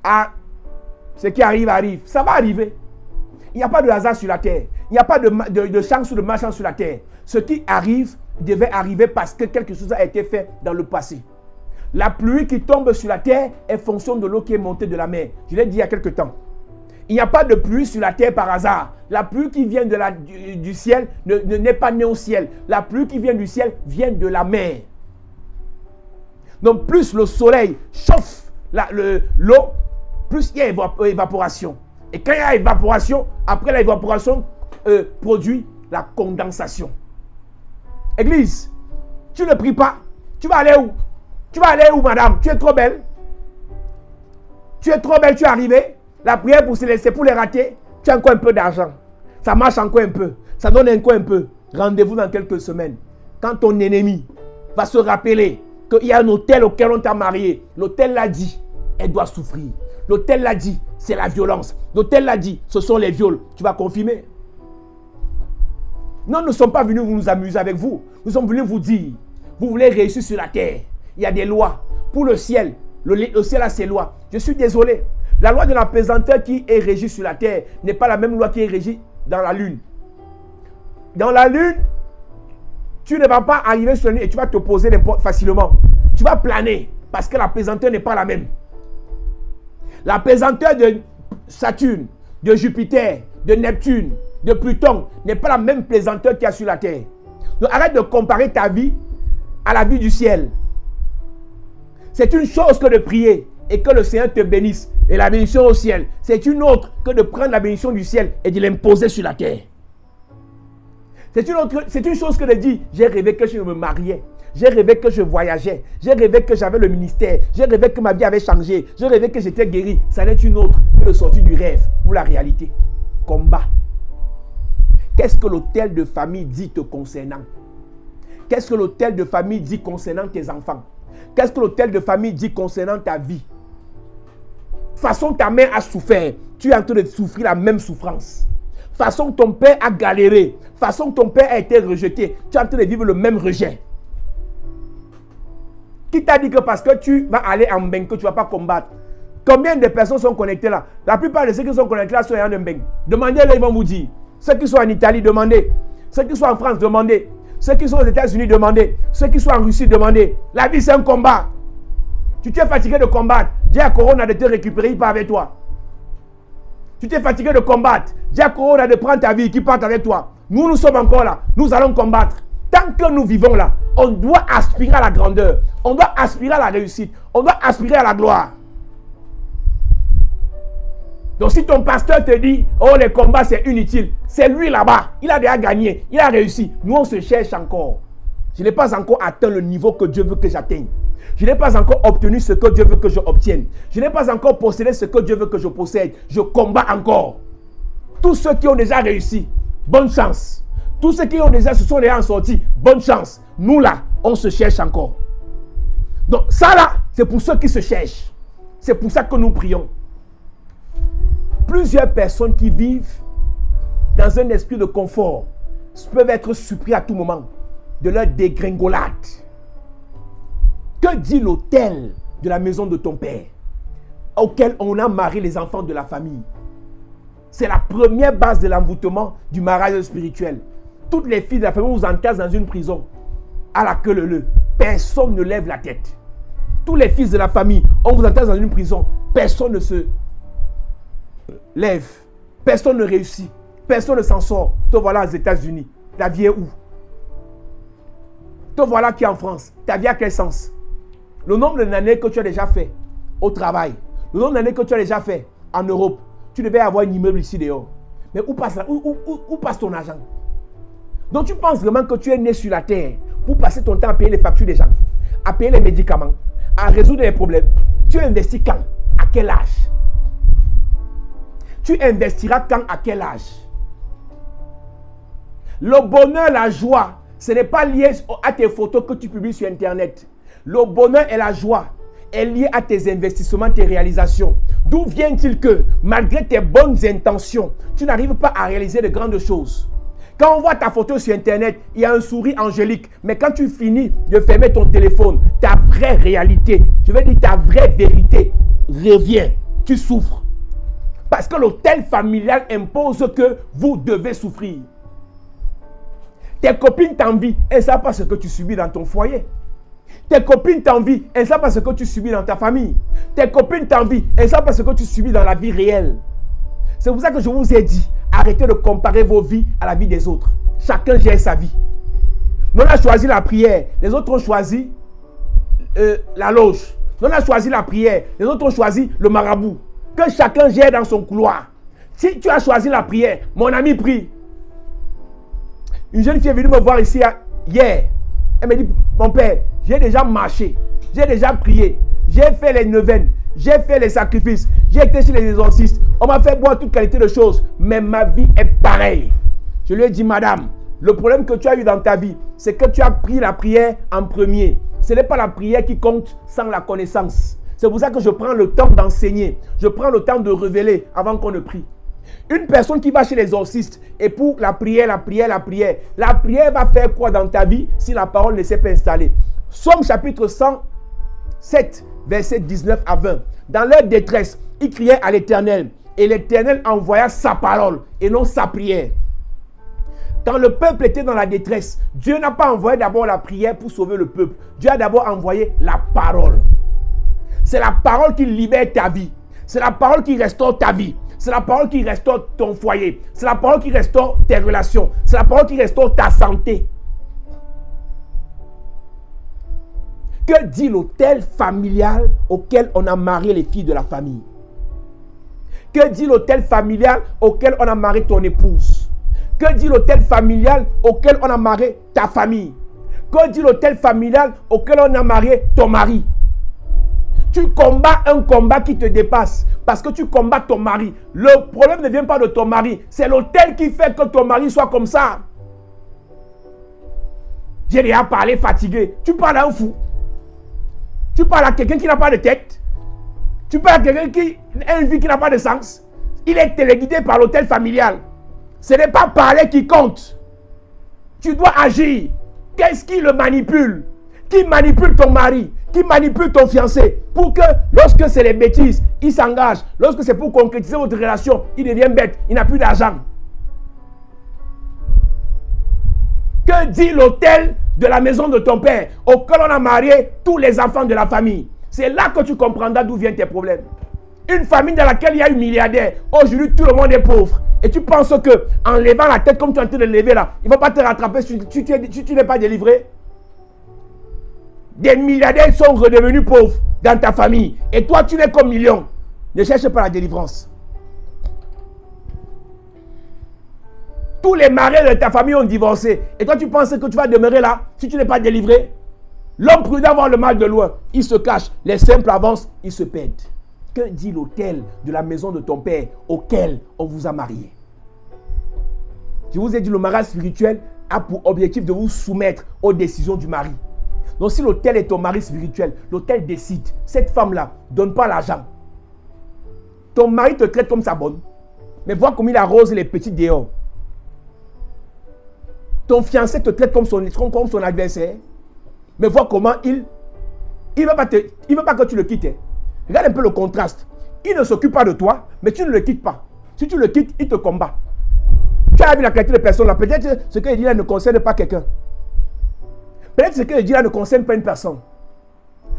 S3: Ah, ce qui arrive, arrive. Ça va arriver. Il n'y a pas de hasard sur la terre. Il n'y a pas de chance ou de malchance sur la terre. Ce qui arrive devait arriver parce que quelque chose a été fait dans le passé. La pluie qui tombe sur la terre est fonction de l'eau qui est montée de la mer. Je l'ai dit il y a quelque temps. Il n'y a pas de pluie sur la terre par hasard. La pluie qui vient du ciel n'est pas née au ciel. La pluie qui vient du ciel vient de la mer. Donc plus le soleil chauffe l'eau, plus il y a évaporation. Et quand il y a évaporation, après l'évaporation produit la condensation. Église, tu ne pries pas. Tu vas aller où? Tu vas aller où, madame? Tu es trop belle. Tu es trop belle, tu es arrivée. La prière, c'est pour les rater. Tu as encore un peu d'argent. Ça marche encore un peu. Ça donne encore un peu. Rendez-vous dans quelques semaines. Quand ton ennemi va se rappeler qu'il y a un hôtel auquel on t'a marié. L'hôtel l'a dit, elle doit souffrir. L'hôtel l'a dit, c'est la violence. L'hôtel l'a dit, ce sont les viols. Tu vas confirmer. Nous ne sommes pas venus nous amuser avec vous. Nous sommes venus vous dire, vous voulez réussir sur la terre. Il y a des lois. Pour le ciel, le ciel a ses lois. Je suis désolé. La loi de la pesanteur qui est régie sur la terre n'est pas la même loi qui est régie dans la lune. Dans la lune, tu ne vas pas arriver sur la lune et tu vas te poser facilement. Tu vas planer parce que la pesanteur n'est pas la même. La pesanteur de Saturne, de Jupiter, de Neptune, de Pluton n'est pas la même pesanteur qu'il y a sur la terre. Donc arrête de comparer ta vie à la vie du ciel. C'est une chose que de prier et que le Seigneur te bénisse et la bénédiction au ciel. C'est une autre que de prendre la bénédiction du ciel et de l'imposer sur la terre. C'est une chose que de dire, j'ai rêvé que je me mariais. J'ai rêvé que je voyageais. J'ai rêvé que j'avais le ministère. J'ai rêvé que ma vie avait changé. J'ai rêvé que j'étais guéri. Ça n'est une autre que de sortir du rêve pour la réalité. Combat. Qu'est-ce que l'hôtel de famille dit te concernant? Qu'est-ce que l'hôtel de famille dit concernant tes enfants? Qu'est-ce que l'hôtel de famille dit concernant ta vie? Façon ta mère a souffert, tu es en train de souffrir la même souffrance. Façon ton père a galéré, façon ton père a été rejeté, tu es en train de vivre le même rejet. Qui t'a dit que parce que tu vas aller en Mbeng que tu ne vas pas combattre? Combien de personnes sont connectées là? La plupart de ceux qui sont connectés là sont en Mbeng. Demandez-les, ils vont vous dire. Ceux qui sont en Italie, demandez. Ceux qui sont en France, demandez. Ceux qui sont aux États-Unis, demandez. Ceux qui sont en Russie, demandez. La vie, c'est un combat. Tu t'es fatigué de combattre. Dis à Corona de te récupérer, il part avec toi. Tu t'es fatigué de combattre. Dis à Corona de prendre ta vie, qui part avec toi. Nous, nous sommes encore là. Nous allons combattre. Tant que nous vivons là, on doit aspirer à la grandeur. On doit aspirer à la réussite. On doit aspirer à la gloire. Donc si ton pasteur te dit, oh les combats c'est inutile, c'est lui là-bas, il a déjà gagné, il a réussi. Nous on se cherche encore. Je n'ai pas encore atteint le niveau que Dieu veut que j'atteigne. Je n'ai pas encore obtenu ce que Dieu veut que je obtienne. Je n'ai pas encore possédé ce que Dieu veut que je possède. Je combats encore. Tous ceux qui ont déjà réussi, bonne chance. Tous ceux qui ont déjà, se sont déjà en sortie, bonne chance. Nous là, on se cherche encore. Donc ça là, c'est pour ceux qui se cherchent. C'est pour ça que nous prions. Plusieurs personnes qui vivent dans un esprit de confort peuvent être surpris à tout moment de leur dégringolade. Que dit l'autel de la maison de ton père auquel on a marié les enfants de la famille? C'est la première base de l'envoûtement du mariage spirituel. Toutes les filles de la famille, on vous entasse dans une prison à la queue leu. Personne ne lève la tête. Tous les fils de la famille, on vous entasse dans une prison. Personne ne se lève. Personne ne réussit. Personne ne s'en sort. Te voilà aux États-Unis. Ta vie est où? Te voilà qui est en France. Ta vie a quel sens? Le nombre d'années que tu as déjà fait au travail, le nombre d'années que tu as déjà fait en Europe, tu devais avoir un immeuble ici dehors. Mais où passe ton argent? Donc tu penses vraiment que tu es né sur la terre pour passer ton temps à payer les factures des gens, à payer les médicaments, à résoudre les problèmes. Tu investis quand? À quel âge? Tu investiras quand? À quel âge? Le bonheur, la joie, ce n'est pas lié à tes photos que tu publies sur Internet. Le bonheur et la joie est lié à tes investissements, tes réalisations. D'où vient-il que, malgré tes bonnes intentions, tu n'arrives pas à réaliser de grandes choses? Quand on voit ta photo sur Internet, il y a un sourire angélique. Mais quand tu finis de fermer ton téléphone, ta vraie réalité, je veux dire ta vraie vérité, revient. Tu souffres. Parce que l'hôtel familial impose que vous devez souffrir. Tes copines t'envient, elles ne savent pas ce que tu subis dans ton foyer. Tes copines t'envient, elles ne savent pas ce que tu subis dans ta famille. Tes copines t'envient, elles ne savent pas ce que tu subis dans la vie réelle. C'est pour ça que je vous ai dit, arrêtez de comparer vos vies à la vie des autres. Chacun gère sa vie. Nous on a choisi la prière, les autres ont choisi la loge. Nous on a choisi la prière, les autres ont choisi le marabout. Que chacun gère dans son couloir. Si tu as choisi la prière, mon ami prie. Une jeune fille est venue me voir ici hier. Elle me dit, mon père, j'ai déjà marché, j'ai déjà prié, j'ai fait les neuvaines, j'ai fait les sacrifices, j'ai été chez les exorcistes, on m'a fait boire toute qualité de choses, mais ma vie est pareille. Je lui ai dit, madame, le problème que tu as eu dans ta vie, c'est que tu as pris la prière en premier. Ce n'est pas la prière qui compte sans la connaissance. C'est pour ça que je prends le temps d'enseigner, je prends le temps de révéler avant qu'on ne prie. Une personne qui va chez les exorcistes et pour la prière va faire quoi dans ta vie si la parole ne s'est pas installée? Somme chapitre 107, verset 19 à 20. Dans leur détresse, ils criaient à l'Éternel et l'Éternel envoya sa parole et non sa prière. Quand le peuple était dans la détresse, Dieu n'a pas envoyé d'abord la prière pour sauver le peuple. Dieu a d'abord envoyé la parole. C'est la parole qui libère ta vie. C'est la parole qui restaure ta vie. C'est la parole qui restaure ton foyer. C'est la parole qui restaure tes relations. C'est la parole qui restaure ta santé. Que dit l'hôtel familial auquel on a marié les filles de la famille? Que dit l'hôtel familial auquel on a marié ton épouse? Que dit l'hôtel familial auquel on a marié ta famille? Que dit l'hôtel familial auquel on a marié ton mari? Tu combats un combat qui te dépasse parce que tu combats ton mari. Le problème ne vient pas de ton mari. C'est l'autel qui fait que ton mari soit comme ça. J'ai déjà parlé fatigué. Tu parles à un fou. Tu parles à quelqu'un qui n'a pas de tête. Tu parles à quelqu'un qui a une vie qui n'a pas de sens. Il est téléguidé par l'autel familial. Ce n'est pas parler qui compte. Tu dois agir. Qu'est-ce qui le manipule? Qui manipule ton mari? Qui manipule ton fiancé? Pour que lorsque c'est les bêtises, il s'engage. Lorsque c'est pour concrétiser votre relation, il devient bête. Il n'a plus d'argent. Que dit l'autel de la maison de ton père auquel on a marié tous les enfants de la famille? C'est là que tu comprendras d'où viennent tes problèmes. Une famille dans laquelle il y a un milliardaire, aujourd'hui tout le monde est pauvre. Et tu penses que en levant la tête comme tu es en train de lever là, il ne va pas te rattraper si tu n'es pas délivré. Des milliardaires sont redevenus pauvres dans ta famille. Et toi, tu n'es qu'un million. Ne cherche pas la délivrance. Tous les maris de ta famille ont divorcé. Et toi, tu penses que tu vas demeurer là si tu n'es pas délivré? L'homme prudent voit le mal de loin. Il se cache. Les simples avancent. Ils se perdent. Que dit l'autel de la maison de ton père auquel on vous a marié? Je vous ai dit, le mariage spirituel a pour objectif de vous soumettre aux décisions du mari. Donc si l'autel est ton mari spirituel, l'autel décide. Cette femme-là, donne pas l'argent. Ton mari te traite comme sa bonne. Mais vois comme il arrose les petits dehors. Ton fiancé te traite comme son adversaire. Mais vois comment il ne veut pas que tu le quittes. Regarde un peu le contraste. Il ne s'occupe pas de toi, mais tu ne le quittes pas. Si tu le quittes, il te combat. Tu as vu la qualité de personne là. Peut-être ce qu'il dit là ne concerne pas quelqu'un. Peut-être ce qu'il dit là ne concerne pas une personne.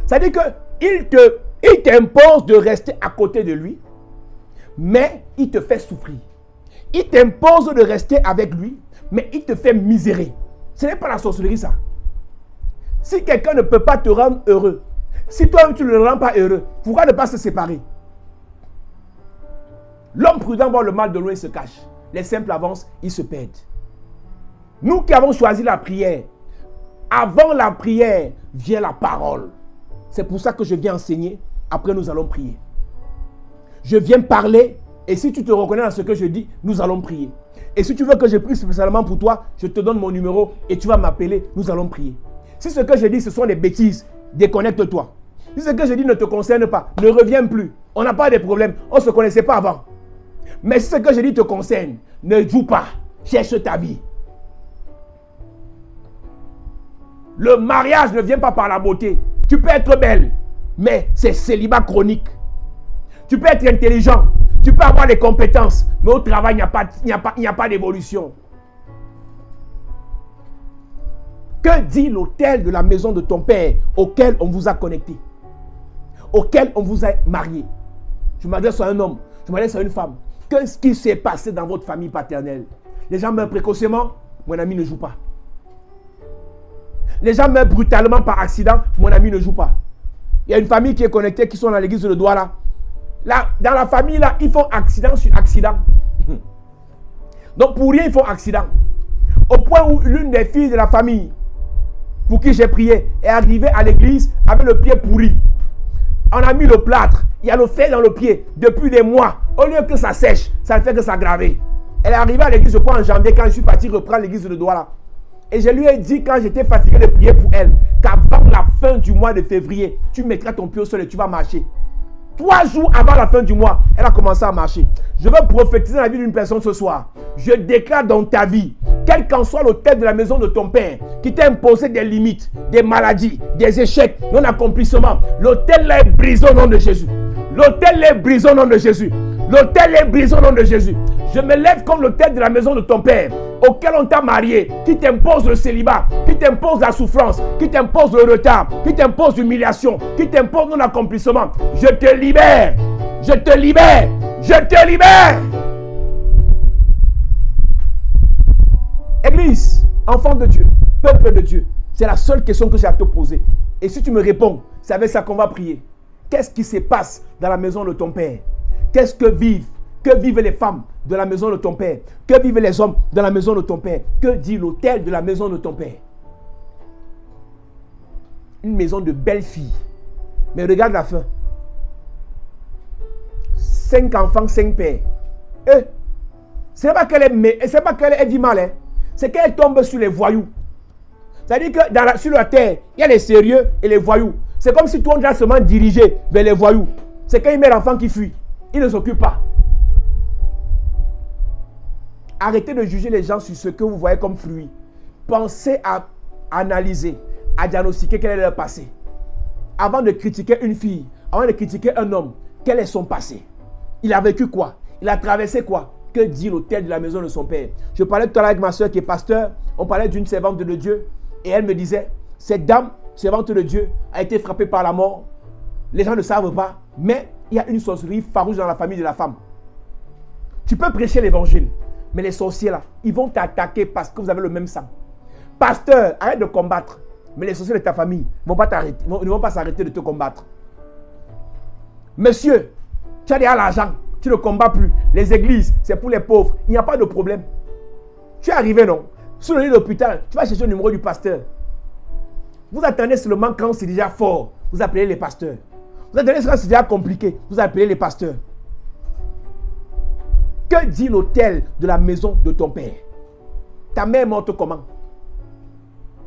S3: C'est-à-dire qu'il t'impose de rester à côté de lui, mais il te fait souffrir. Il t'impose de rester avec lui, mais il te fait misérer. Ce n'est pas la sorcellerie ça. Si quelqu'un ne peut pas te rendre heureux, si toi tu ne le rends pas heureux, pourquoi ne pas se séparer? L'homme prudent voit le mal de loin et se cache. Les simples avancent, ils se perdent. Nous qui avons choisi la prière, avant la prière vient la parole. C'est pour ça que je viens enseigner, après nous allons prier. Je viens parler, et si tu te reconnais dans ce que je dis, nous allons prier. Et si tu veux que je prie spécialement pour toi, je te donne mon numéro et tu vas m'appeler, nous allons prier. Si ce que je dis, ce sont des bêtises, déconnecte-toi. Si ce que je dis ne te concerne pas, ne reviens plus. On n'a pas de problème, on ne se connaissait pas avant. Mais si ce que je dis te concerne, ne joue pas, cherche ta vie. Le mariage ne vient pas par la beauté. Tu peux être belle, mais c'est célibat chronique. Tu peux être intelligent, tu peux avoir des compétences, mais au travail, il n'y a pas d'évolution. Que dit l'autel de la maison de ton père auquel on vous a connecté, auquel on vous a marié? Je m'adresse à un homme, je m'adresse à une femme. Qu'est-ce qui s'est passé dans votre famille paternelle? Les gens meurent précocement, mon ami ne joue pas. Les gens meurent brutalement par accident, mon ami ne joue pas. Il y a une famille qui est connectée, qui sont dans l'église de Douala. Là, dans la famille, là, ils font accident sur accident. Donc, pour rien, ils font accident. Au point où l'une des filles de la famille, pour qui j'ai prié, est arrivée à l'église avec le pied pourri. On a mis le plâtre, il y a le fer dans le pied depuis des mois. Au lieu que ça sèche, ça ne fait que s'aggraver. Elle est arrivée à l'église, je crois, en janvier, quand je suis parti reprendre l'église de Douala. Et je lui ai dit, quand j'étais fatigué de prier pour elle, qu'avant la fin du mois de février, tu mettras ton pied au sol et tu vas marcher. 3 jours avant la fin du mois, elle a commencé à marcher. Je veux prophétiser dans la vie d'une personne ce soir. Je déclare dans ta vie, quel qu'en soit l'autel de la maison de ton père, qui t'a imposé des limites, des maladies, des échecs, non-accomplissements, l'autel est brisé au nom de Jésus. L'autel est brisé au nom de Jésus. L'autel est brisé au nom de Jésus. Je me lève comme l'autel de la maison de ton père, auquel on t'a marié, qui t'impose le célibat, qui t'impose la souffrance, qui t'impose le retard, qui t'impose l'humiliation, qui t'impose non-accomplissement. Je te libère. Je te libère. Je te libère. Église, enfant de Dieu, peuple de Dieu, c'est la seule question que j'ai à te poser. Et si tu me réponds, c'est avec ça qu'on va prier. Qu'est-ce qui se passe dans la maison de ton père? Qu'est-ce que vivent les femmes de la maison de ton père? Que vivent les hommes de la maison de ton père? Que dit l'autel de la maison de ton père? Une maison de belles filles. Mais regarde la fin. 5 enfants, 5 pères. Ce n'est pas qu'elle dit mal, hein. C'est qu'elle tombe sur les voyous. C'est-à-dire que sur la terre, il y a les sérieux et les voyous. C'est comme si tout le monde a seulement dirigé vers les voyous. C'est quand il met l'enfant qui fuit. Il ne s'occupe pas. Arrêtez de juger les gens sur ce que vous voyez comme fruit. Pensez à analyser, à diagnostiquer quel est leur passé. Avant de critiquer une fille, avant de critiquer un homme, quel est son passé? Il a vécu quoi? Il a traversé quoi? Que dit l'autel de la maison de son père? Je parlais tout à l'heure avec ma soeur qui est pasteur. On parlait d'une servante de Dieu. Et elle me disait, cette dame, servante de Dieu, a été frappée par la mort. Les gens ne savent pas. Mais il y a une sorcellerie farouche dans la famille de la femme. Tu peux prêcher l'évangile. Mais les sorciers là, ils vont t'attaquer parce que vous avez le même sang. Pasteur, arrête de combattre. Mais les sorciers de ta famille ne vont pas s'arrêter de te combattre. Monsieur, tu as déjà l'argent. Tu ne combats plus. Les églises, c'est pour les pauvres. Il n'y a pas de problème. Tu es arrivé, non? Sur le lit de l'hôpital, tu vas chercher le numéro du pasteur. Vous attendez seulement quand c'est déjà fort. Vous appelez les pasteurs. Vous attendez quand c'est déjà compliqué. Vous appelez les pasteurs. Que dit l'autel de la maison de ton père? Ta mère est morte comment?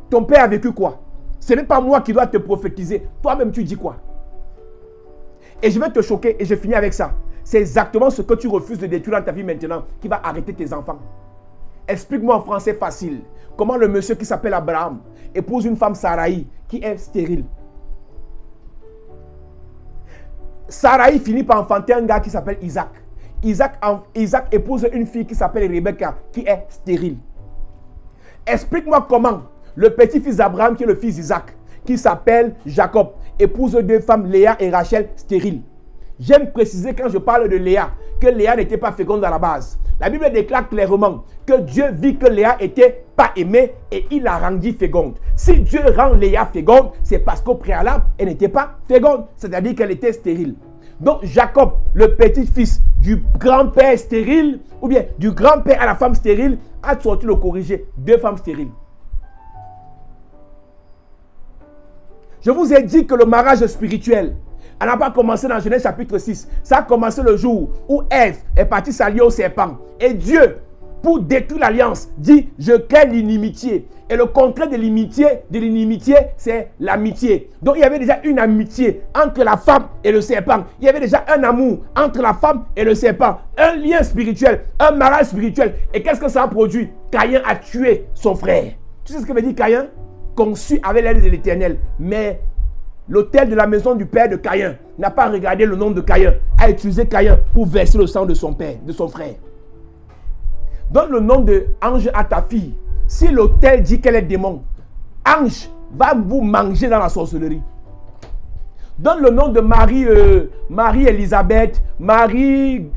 S3: Ton père a vécu quoi? Ce n'est pas moi qui dois te prophétiser. Toi-même, tu dis quoi? Et je vais te choquer et je finis avec ça. C'est exactement ce que tu refuses de détruire dans ta vie maintenant qui va arrêter tes enfants. Explique-moi en français facile comment le monsieur qui s'appelle Abraham épouse une femme Sarai qui est stérile. Sarai finit par enfanter un gars qui s'appelle Isaac. Isaac épouse une fille qui s'appelle Rebecca qui est stérile. Explique-moi comment le petit-fils d'Abraham qui est le fils d'Isaac qui s'appelle Jacob épouse deux femmes, Léa et Rachel, stériles. J'aime préciser quand je parle de Léa que Léa n'était pas féconde à la base. La Bible déclare clairement que Dieu vit que Léa n'était pas aimée et il la rendit féconde. Si Dieu rend Léa féconde, c'est parce qu'au préalable, elle n'était pas féconde, c'est-à-dire qu'elle était stérile. Donc Jacob, le petit-fils du grand-père stérile, ou bien du grand-père à la femme stérile, a sorti le corriger, deux femmes stériles. Je vous ai dit que le mariage spirituel, elle n'a pas commencé dans Genèse chapitre 6. Ça a commencé le jour où Ève est partie s'allier au serpent. Et Dieu, pour détruire l'alliance, dit « Je crée l'inimitié ». Et le contraire de l'inimitié, c'est l'amitié. Donc il y avait déjà une amitié entre la femme et le serpent. Il y avait déjà un amour entre la femme et le serpent. Un lien spirituel, un mariage spirituel. Et qu'est-ce que ça a produit? Caïn a tué son frère. Tu sais ce que veut dire Caïn? Conçu avec l'aide de l'Éternel. Mais l'autel de la maison du père de Caïn n'a pas regardé le nom de Caïn, a utilisé Caïn pour verser le sang de son père, de son frère. Donne le nom de Ange à ta fille. Si l'autel dit qu'elle est démon, Ange va vous manger dans la sorcellerie. Donne le nom de Marie-Élisabeth, Marie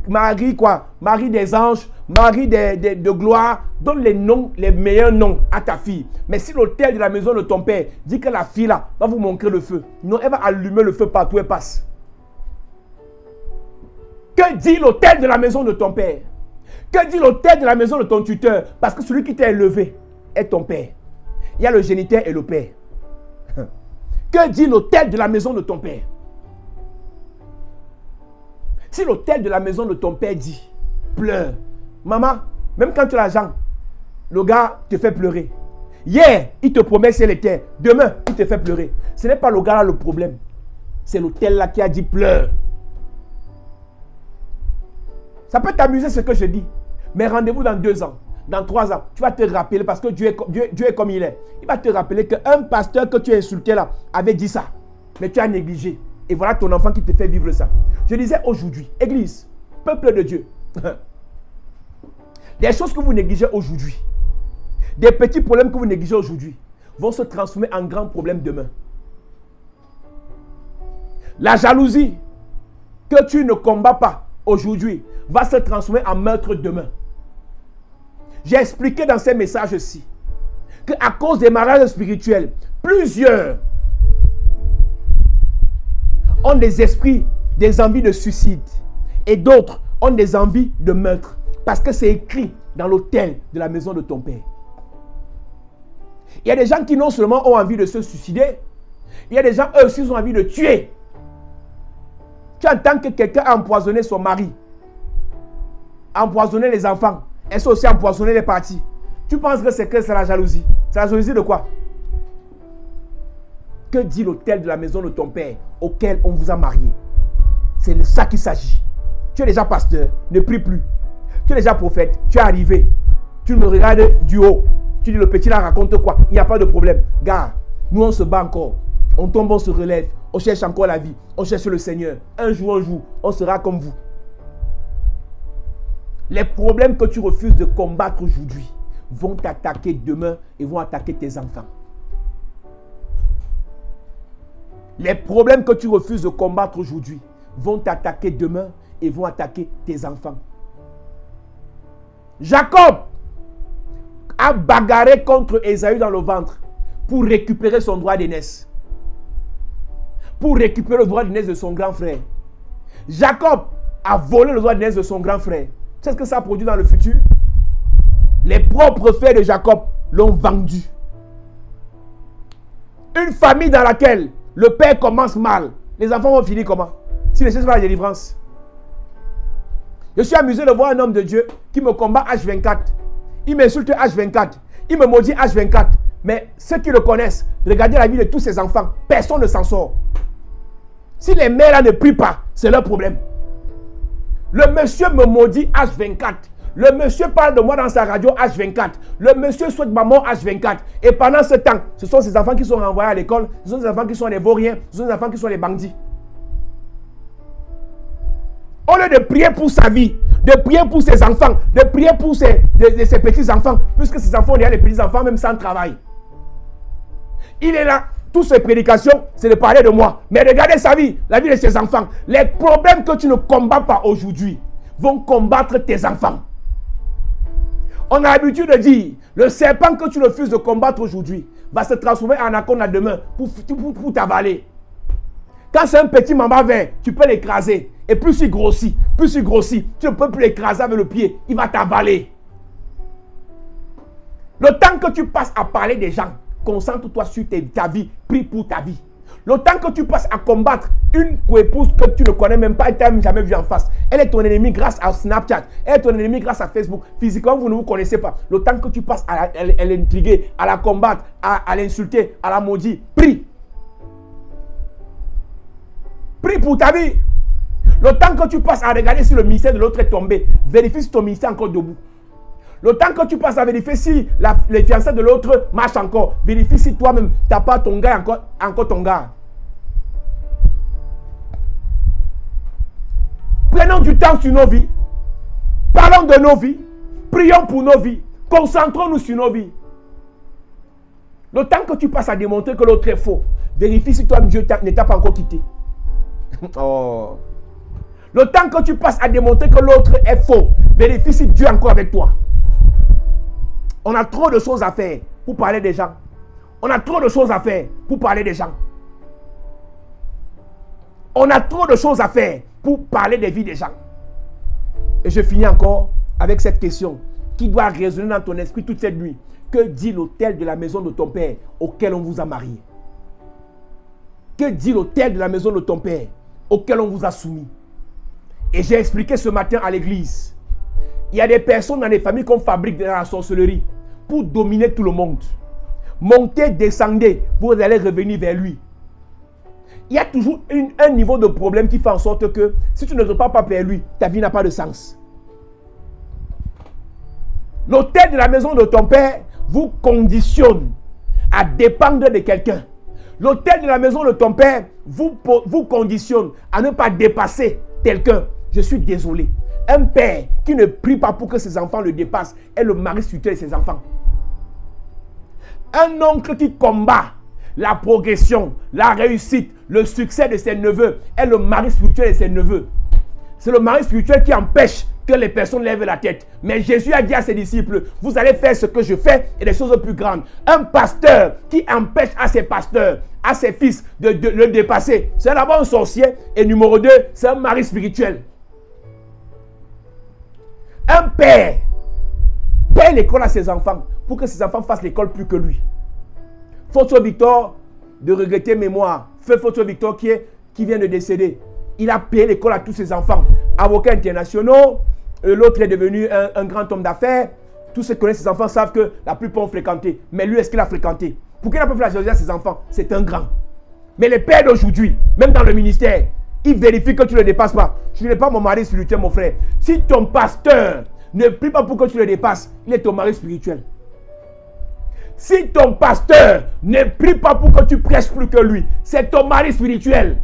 S3: des anges, Marie de gloire. Donne les noms, les meilleurs noms à ta fille. Mais si l'autel de la maison de ton père dit que la fille là va vous montrer le feu, non, elle va allumer le feu partout où elle passe. Que dit l'autel de la maison de ton père? Que dit l'autel de la maison de ton tuteur? Parce que celui qui t'a élevé est ton père. Il y a le géniteur et le père. Que dit l'autel de la maison de ton père? Si l'autel de la maison de ton père dit pleure, maman, même quand tu as l'argent, le gars te fait pleurer. Hier, il te promet ciel et terre. Demain, il te fait pleurer. Ce n'est pas le gars là le problème. C'est l'autel là qui a dit pleure. Ça peut t'amuser ce que je dis. Mais rendez-vous dans 2 ans, dans 3 ans. Tu vas te rappeler parce que Dieu est comme il est. Il va te rappeler qu'un pasteur que tu as insulté là avait dit ça. Mais tu as négligé. Et voilà ton enfant qui te fait vivre ça. Je disais aujourd'hui, Église, peuple de Dieu. Des choses que vous négligez aujourd'hui, des petits problèmes que vous négligez aujourd'hui, vont se transformer en grands problèmes demain. La jalousie que tu ne combats pas aujourd'hui va se transformer en meurtre demain. J'ai expliqué dans ces messages-ci qu'à cause des mariages spirituels, plusieurs ont des esprits, des envies de suicide et d'autres ont des envies de meurtre parce que c'est écrit dans l'autel de la maison de ton père. Il y a des gens qui non seulement ont envie de se suicider, il y a des gens eux aussi ont envie de tuer. Tu entends que quelqu'un a empoisonné son mari, a empoisonné les enfants, et ça aussi empoisonné les parties. Tu penses que c'est la jalousie? C'est la jalousie de quoi? Que dit l'autel de la maison de ton père auquel on vous a marié? C'est de ça qu'il s'agit. Tu es déjà pasteur, ne prie plus. Tu es déjà prophète, tu es arrivé. Tu me regardes du haut. Tu dis le petit là raconte quoi? Il n'y a pas de problème. Gars, nous on se bat encore. On tombe, on se relève. On cherche encore la vie. On cherche le Seigneur. Un jour, on sera comme vous. Les problèmes que tu refuses de combattre aujourd'hui vont t'attaquer demain et vont attaquer tes enfants. Les problèmes que tu refuses de combattre aujourd'hui vont t'attaquer demain et vont attaquer tes enfants. Jacob a bagarré contre Ésaü dans le ventre pour récupérer son droit d'aînesse. Pour récupérer le droit d'aînesse de son grand frère. Jacob a volé le droit d'aînesse de son grand frère. Tu sais ce que ça produit dans le futur? Les propres frères de Jacob l'ont vendu. Une famille dans laquelle le père commence mal, les enfants vont finir comment? Si les choses pas la délivrance. Je suis amusé de voir un homme de Dieu qui me combat H24. Il m'insulte H24. Il me maudit H24. Mais ceux qui le connaissent, regardez la vie de tous ses enfants. Personne ne s'en sort. Si les mères là ne prient pas, c'est leur problème. Le monsieur me maudit H24. Le monsieur parle de moi dans sa radio H24. Le monsieur souhaite ma mort H24. Et pendant ce temps, ce sont ces enfants qui sont renvoyés à l'école. Ce sont des enfants qui sont des vauriens. Ce sont des enfants qui sont des bandits. Au lieu de prier pour sa vie, de prier pour ses enfants, de prier pour ses petits-enfants, puisque ses enfants ont déjà des petits-enfants même sans travail. Il est là. Toutes ces prédications, c'est de parler de moi. Mais regardez sa vie, la vie de ses enfants. Les problèmes que tu ne combats pas aujourd'hui vont combattre tes enfants. On a l'habitude de dire, le serpent que tu refuses de combattre aujourd'hui va se transformer en anaconde demain pour t'avaler. Quand c'est un petit mamba vert, tu peux l'écraser. Et plus il grossit, tu ne peux plus l'écraser avec le pied. Il va t'avaler. Le temps que tu passes à parler des gens, concentre-toi sur ta vie, prie pour ta vie. Le temps que tu passes à combattre une co-épouse que tu ne connais même pas et tu n'as jamais vu en face. Elle est ton ennemi grâce à Snapchat. Elle est ton ennemi grâce à Facebook. Physiquement, vous ne vous connaissez pas. Le temps que tu passes à l'intriguer, à la combattre, à l'insulter, à la maudire, prie. Prie pour ta vie. Le temps que tu passes à regarder si le ministère de l'autre est tombé, vérifie si ton ministère est encore debout. Le temps que tu passes à vérifier si les fiançailles de l'autre marchent encore, vérifie si toi-même, tu n'as pas ton gars encore ton gars. Prenons du temps sur nos vies. Parlons de nos vies. Prions pour nos vies. Concentrons-nous sur nos vies. Le temps que tu passes à démontrer que l'autre est faux, vérifie si toi-même Dieu ne t'a pas encore quitté. Oh. Le temps que tu passes à démontrer que l'autre est faux, vérifie si Dieu est encore avec toi. On a trop de choses à faire pour parler des gens. On a trop de choses à faire pour parler des gens. On a trop de choses à faire pour parler des vies des gens. Et je finis encore avec cette question qui doit résonner dans ton esprit toute cette nuit. Que dit l'autel de la maison de ton père auquel on vous a marié? Que dit l'autel de la maison de ton père auquel on vous a soumis? Et j'ai expliqué ce matin à l'église. Il y a des personnes dans les familles qu'on fabrique dans la sorcellerie pour dominer tout le monde. Montez, descendez, vous allez revenir vers lui. Il y a toujours un niveau de problème qui fait en sorte que si tu ne repars pas vers lui, ta vie n'a pas de sens. L'autel de la maison de ton père vous conditionne à dépendre de quelqu'un. L'autel de la maison de ton père vous conditionne à ne pas dépasser quelqu'un. Je suis désolé. Un père qui ne prie pas pour que ses enfants le dépassent est le mari spirituel de ses enfants. Un oncle qui combat la progression, la réussite, le succès de ses neveux est le mari spirituel de ses neveux. C'est le mari spirituel qui empêche que les personnes lèvent la tête. Mais Jésus a dit à ses disciples, vous allez faire ce que je fais et des choses plus grandes. Un pasteur qui empêche à ses pasteurs, à ses fils de le dépasser, c'est d'abord un sorcier et numéro 2, c'est un mari spirituel. Un père paye l'école à ses enfants pour que ses enfants fassent l'école plus que lui. Photo Victor de regretter mémoire. Feu Photo Victor qui vient de décéder. Il a payé l'école à tous ses enfants. Avocats internationaux. L'autre est devenu un grand homme d'affaires. Tous ceux qui connaissent ses enfants savent que la plupart ont fréquenté. Mais lui, est-ce qu'il a fréquenté? Pourquoi il n'a pas fait la jalousie à ses enfants? C'est un grand. Mais les pères d'aujourd'hui, même dans le ministère, ils vérifient que tu ne le dépasses pas. Tu n'es pas mon mari spirituel, mon frère. Si ton pasteur ne prie pas pour que tu le dépasses, il est ton mari spirituel. Si ton pasteur ne prie pas pour que tu prêches plus que lui, c'est ton mari spirituel.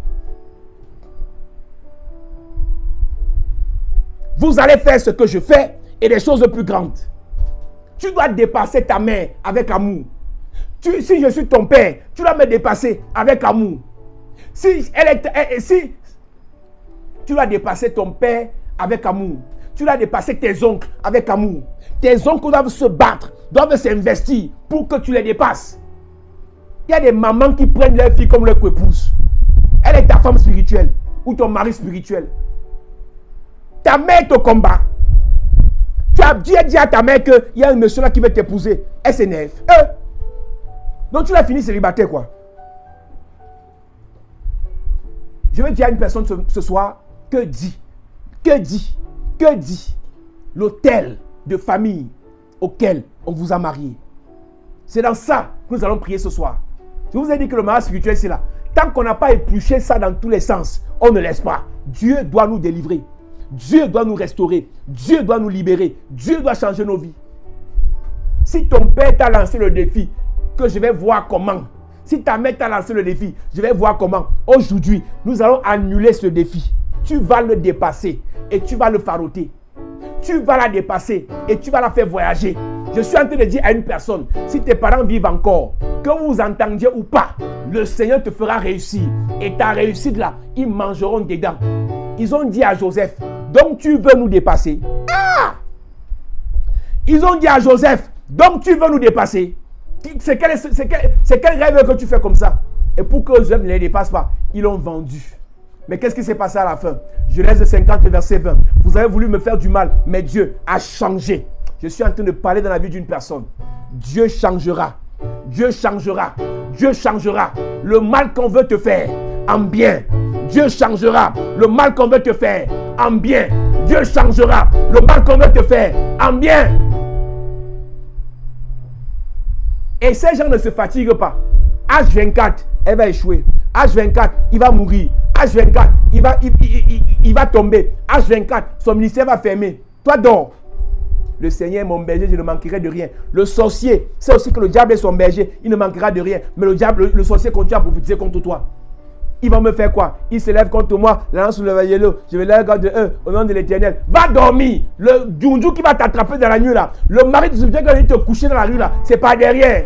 S3: Vous allez faire ce que je fais et des choses plus grandes. Tu dois dépasser ta mère avec amour. Si je suis ton père, tu dois me dépasser avec amour. Si tu dois dépasser ton père avec amour. Tu dois dépasser tes oncles avec amour. Tes oncles doivent se battre, doivent s'investir pour que tu les dépasses. Il y a des mamans qui prennent leur fille comme leur épouse. Elle est ta femme spirituelle ou ton mari spirituel. Ta mère te combat. Tu as dit à ta mère qu'il y a un monsieur là qui veut t'épouser. Elle s'énerve. Donc tu l'as fini célibataire quoi. Je vais dire à une personne ce soir, que dit l'hôtel de famille auquel on vous a marié. C'est dans ça que nous allons prier ce soir. Je vous ai dit que le mariage spirituel c'est là. Tant qu'on n'a pas épluché ça dans tous les sens, on ne laisse pas. Dieu doit nous délivrer. Dieu doit nous restaurer. Dieu doit nous libérer. Dieu doit changer nos vies. Si ton père t'a lancé le défi, que je vais voir comment. Si ta mère t'a lancé le défi, je vais voir comment. Aujourd'hui, nous allons annuler ce défi. Tu vas le dépasser et tu vas le faroter. Tu vas la dépasser et tu vas la faire voyager. Je suis en train de dire à une personne, si tes parents vivent encore, que vous vous entendiez ou pas, le Seigneur te fera réussir. Et ta réussite là, ils mangeront dedans. Ils ont dit à Joseph, donc tu veux nous dépasser. Ah! Ils ont dit à Joseph, donc tu veux nous dépasser. C'est quel rêve que tu fais comme ça? Et pour que Joseph ne les dépasse pas, ils l'ont vendu. Mais qu'est-ce qui s'est passé à la fin? Genèse 50, verset 20. Vous avez voulu me faire du mal, mais Dieu a changé. Je suis en train de parler dans la vie d'une personne. Dieu changera. Dieu changera. Dieu changera. Le mal qu'on veut te faire en bien. Dieu changera. Le mal qu'on veut te faire en bien. Dieu changera. Le mal qu'on veut te faire en bien. Et ces gens ne se fatiguent pas. H24, elle va échouer. H24, il va mourir. H24, il va tomber. H24, son ministère va fermer. Toi dors. Le Seigneur est mon berger, je ne manquerai de rien. Le sorcier, c'est aussi que le diable est son berger, il ne manquera de rien. Mais le sorcier continue à prophétiser contre toi. Il va me faire quoi? Il se lève contre moi, la lance sur le yellow. Je vais la regarder de eux, au nom de l'Éternel. Va dormir. Le djoundjou qui va t'attraper dans la nuit là. Le mari qui va te coucher dans la rue là. C'est pas derrière.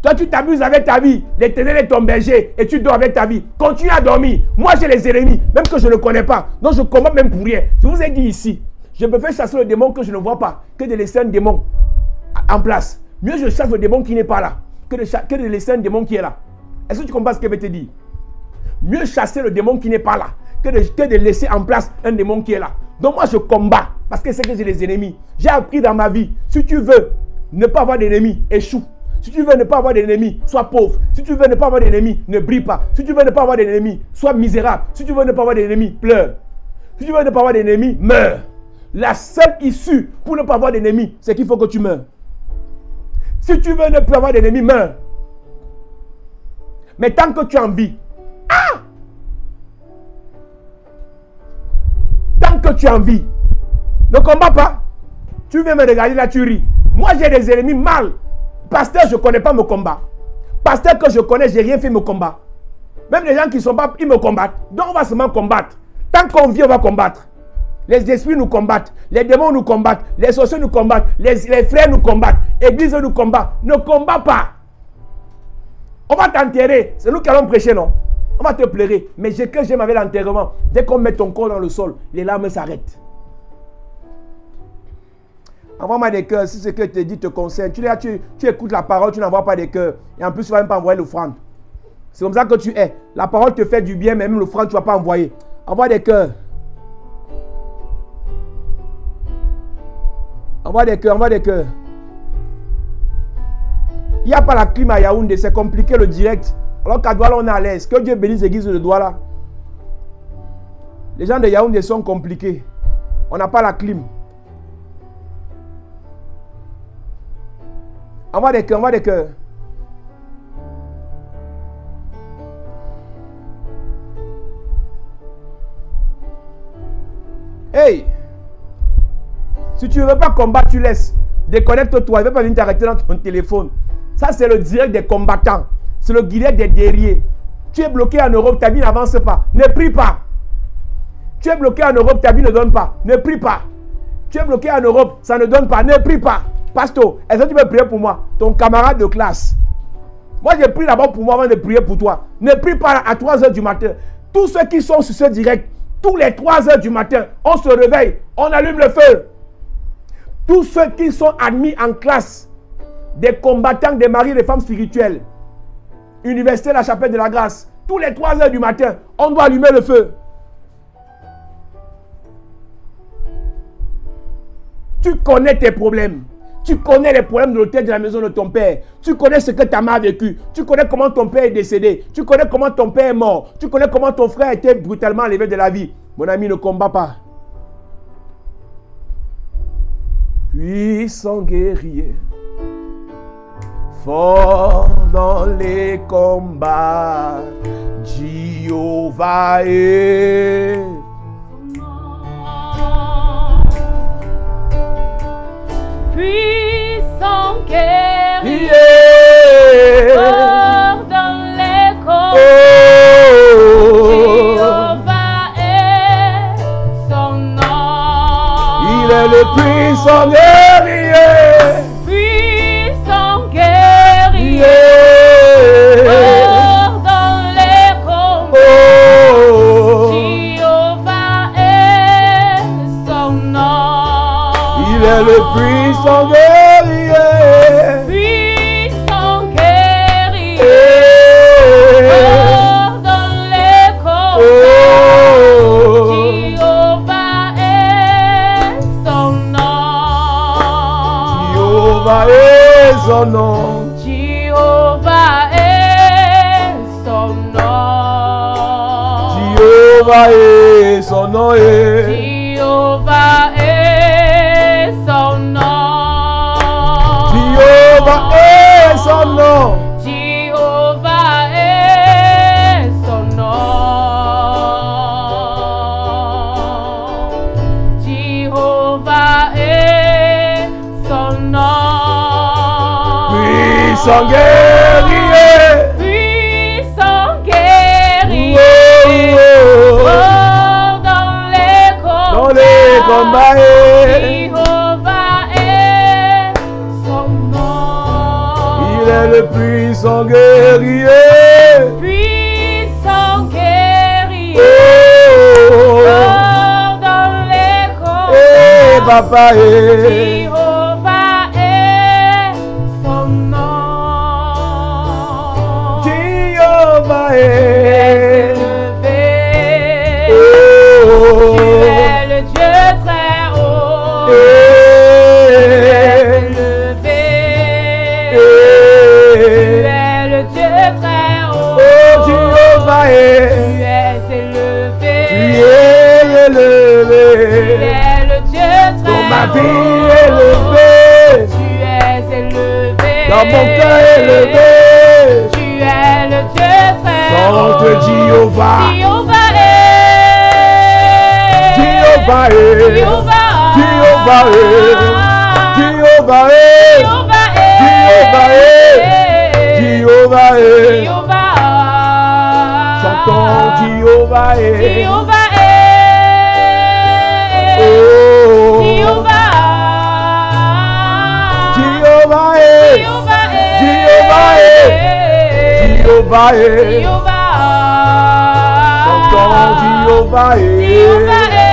S3: Toi, tu t'amuses avec ta vie. L'Éternel est ton berger et tu dors avec ta vie. Continue à dormir. Moi, j'ai les ennemis, même que je ne connais pas. Donc, je combats même pour rien. Je vous ai dit ici, je me fais chasser le démon que je ne vois pas, que de laisser un démon en place. Mieux je chasse le démon qui n'est pas là, que de laisser un démon qui est là. Est-ce que tu comprends ce que je vais te dire? Mieux chasser le démon qui n'est pas là, que de laisser en place un démon qui est là. Donc moi, je combats, parce que c'est que j'ai des ennemis. J'ai appris dans ma vie, si tu veux ne pas avoir d'ennemis, échoue. Si tu veux ne pas avoir d'ennemis, sois pauvre. Si tu veux ne pas avoir d'ennemis, ne brille pas. Si tu veux ne pas avoir d'ennemis, sois misérable. Si tu veux ne pas avoir d'ennemis, pleure. Si tu veux ne pas avoir d'ennemis, meurs. La seule issue pour ne pas avoir d'ennemis, c'est qu'il faut que tu meurs. Si tu veux ne plus avoir d'ennemis, meurs. Mais tant que tu as envie, tant que tu as envie, ne combats pas. Tu viens me regarder là, tu ris. Moi, j'ai des ennemis mal. Pasteur, je ne connais pas mon combat. Pasteur que je connais, je n'ai rien fait mon combat. Même les gens qui ne sont pas, ils me combattent. Donc, on va seulement combattre. Tant qu'on vit, on va combattre. Les esprits nous combattent. Les démons nous combattent. Les sorciers nous combattent. Les frères nous combattent. L'église nous combat. Ne combat pas. On va t'enterrer. C'est nous qui allons prêcher, non? On va te pleurer. Mais que j'aime avec l'enterrement. Dès qu'on met ton corps dans le sol, les larmes s'arrêtent. Envoie-moi des cœurs. Si ce que je te dis te concerne, tu écoutes la parole, tu n'envoies pas des cœurs. Et en plus, tu ne vas même pas envoyer l'offrande. C'est comme ça que tu es. La parole te fait du bien, mais même l'offrande, tu ne vas pas envoyer. Envoie des cœurs. Envoie des cœurs, envoie des cœurs. Il n'y a pas la clim à Yaoundé, c'est compliqué le direct. Alors qu'à Douala, on est à l'aise. Que Dieu bénisse l'église de Douala. Les gens de Yaoundé sont compliqués. On n'a pas la clim. Envoie des cœurs, envoie des cœurs. Hey! Si tu ne veux pas combattre, tu laisses. Déconnecte-toi. Il ne veut pas venir t'arrêter dans ton téléphone. Ça, c'est le direct des combattants. C'est le direct des guerriers. Tu es bloqué en Europe, ta vie n'avance pas. Ne prie pas. Tu es bloqué en Europe, ta vie ne donne pas. Ne prie pas. Tu es bloqué en Europe, ça ne donne pas. Ne prie pas. Pasteur, est-ce que tu peux prier pour moi? Ton camarade de classe. Moi, j'ai prié d'abord pour moi avant de prier pour toi. Ne prie pas à 3 h du matin. Tous ceux qui sont sur ce direct, tous les 3 h du matin, on se réveille, on allume le feu. Tous ceux qui sont admis en classe, des combattants, des maris, des femmes spirituelles, Université La Chapelle de la Grâce, tous les 3 h du matin, on doit allumer le feu. Tu connais tes problèmes. Tu connais les problèmes de l'hôtel de la maison de ton père. Tu connais ce que ta mère a vécu. Tu connais comment ton père est décédé. Tu connais comment ton père est mort. Tu connais comment ton frère a été brutalement enlevé de la vie. Mon ami, ne combat pas. Puissant guerrier, fort dans les combats, Jéhovah est.
S4: Puissant guerrier,
S3: Yeah.
S4: fort dans les combats, Jéhovah est son nom.
S3: Il est le puissant guerrier.
S4: Puissant guerrier,
S3: Yeah.
S4: fort dans les combats,
S3: Oh.
S4: Jéhovah est son nom.
S3: Il est le puissant guerrier.
S4: Puissant guerrier,
S3: Yeah.
S4: fort dans les combats,
S3: Oh.
S4: Jéhovah est son nom.
S3: Jéhovah est son nom.
S4: Jéhovah est son nom.
S3: Jéhovah est son nom.
S4: Jéhovah est son nom.
S3: Jéhovah est son nom.
S4: Jéhovah est son nom. Jéhovah est son nom.
S3: Puissant guerrier.
S4: Puissant guerrier,
S3: Oh.
S4: fort dans les combats,
S3: Dans les combats.
S4: Jéhovah est son nom.
S3: Il est le puissant guerrier.
S4: Puissant guerrier,
S3: Oh.
S4: fort dans les combats,
S3: Eh, papa, eh.
S4: Jéhovah est son nom.
S3: Jéhovah
S4: Tu es
S3: est.
S4: élevé,
S3: Oh.
S4: tu es le Dieu très haut, tu es
S3: Eh.
S4: élevé,
S3: Eh.
S4: tu es le Dieu très haut,
S3: Oh, Jéhovah
S4: tu
S3: est.
S4: es élevé,
S3: Tu es
S4: tu
S3: élevé.
S4: es le Dieu très
S3: Dans ma
S4: haut,
S3: vie élevé.
S4: tu es élevé,
S3: Dans mon cœur élevé.
S4: tu es le Dieu très haut,
S3: Chante Jéhovah.
S4: Jéhovah est,
S3: Jéhovah est. Jéhovah est. Jéhovah est. Jéhovah est. Jéhovah est.
S4: Jéhovah.
S3: Chantons Jéhovah est.
S4: Jéhovah est.
S3: Oh.
S4: Jéhovah.
S3: Jéhovah est.
S4: Jéhovah est.
S3: Jéhovah est. Jéhovah est.
S4: Jéhovah.
S3: Chantons Jéhovah est.
S4: Jéhovah est.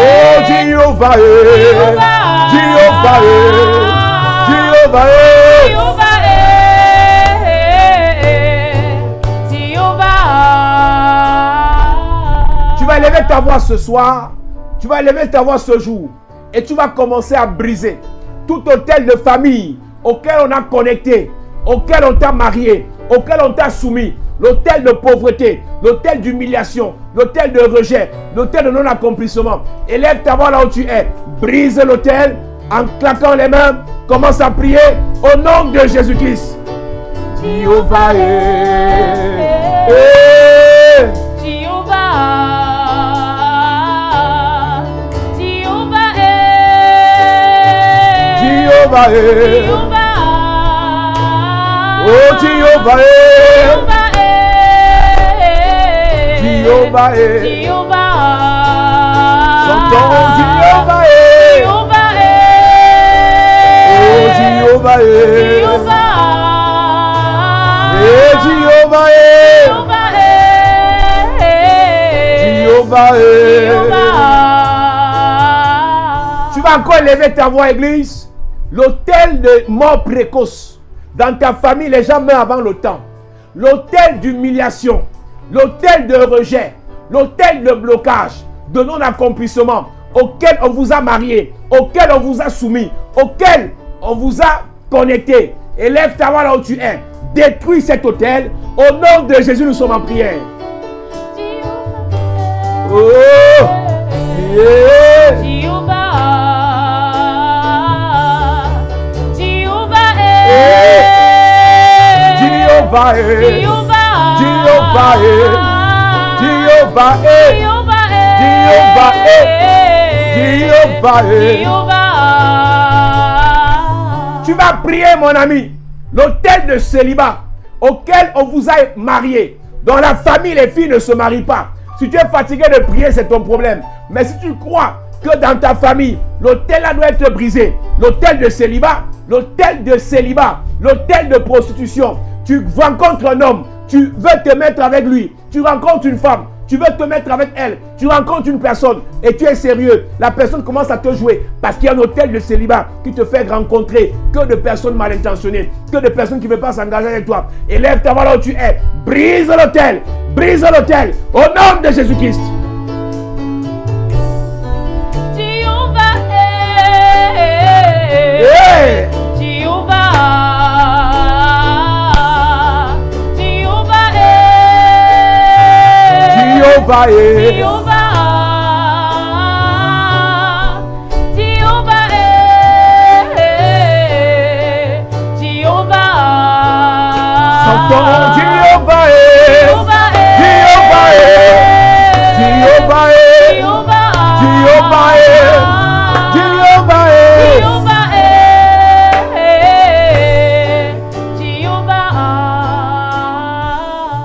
S3: Oh, Jéhovah est. Jéhovah est. Jéhovah est.
S4: Jéhovah est. Jéhovah.
S3: Tu vas élever ta voix ce soir. Tu vas élever ta voix ce jour. Et tu vas commencer à briser tout hôtel de famille auquel on a connecté, auquel on t'a marié, auquel on t'a soumis, l'autel de pauvreté, l'autel d'humiliation, l'autel de rejet, l'autel de non-accomplissement. Élève ta voix là où tu es. Brise l'autel en claquant les mains. Commence à prier au nom de Jésus-Christ. Jéhovah oh Jéhovah Jéhovah chantons Jéhovah oh Jéhovah Tu vas encore élever ta voix, église. L'autel de mort précoce. Dans ta famille, les gens meurent avant le temps. L'autel d'humiliation. L'autel de rejet. L'autel de blocage. De non-accomplissement. Auquel on vous a marié. Auquel on vous a soumis. Auquel on vous a connecté. Élève ta voix là où tu es. Détruis cet autel. Au nom de Jésus, nous sommes en prière. Oh, yeah. Tu vas prier, mon ami. L'autel de célibat auquel on vous a marié. Dans la famille, les filles ne se marient pas. Si tu es fatigué de prier, c'est ton problème. Mais si tu crois que dans ta famille, l'autel là doit être brisé, l'autel de célibat, l'autel de prostitution, tu rencontres un homme, tu veux te mettre avec lui, tu rencontres une femme, tu veux te mettre avec elle, tu rencontres une personne et tu es sérieux, la personne commence à te jouer parce qu'il y a un hôtel de célibat qui te fait rencontrer que de personnes mal intentionnées, que de personnes qui ne veulent pas s'engager avec toi. Élève ta voix là où tu es, brise l'hôtel, au nom de Jésus-Christ. Hey.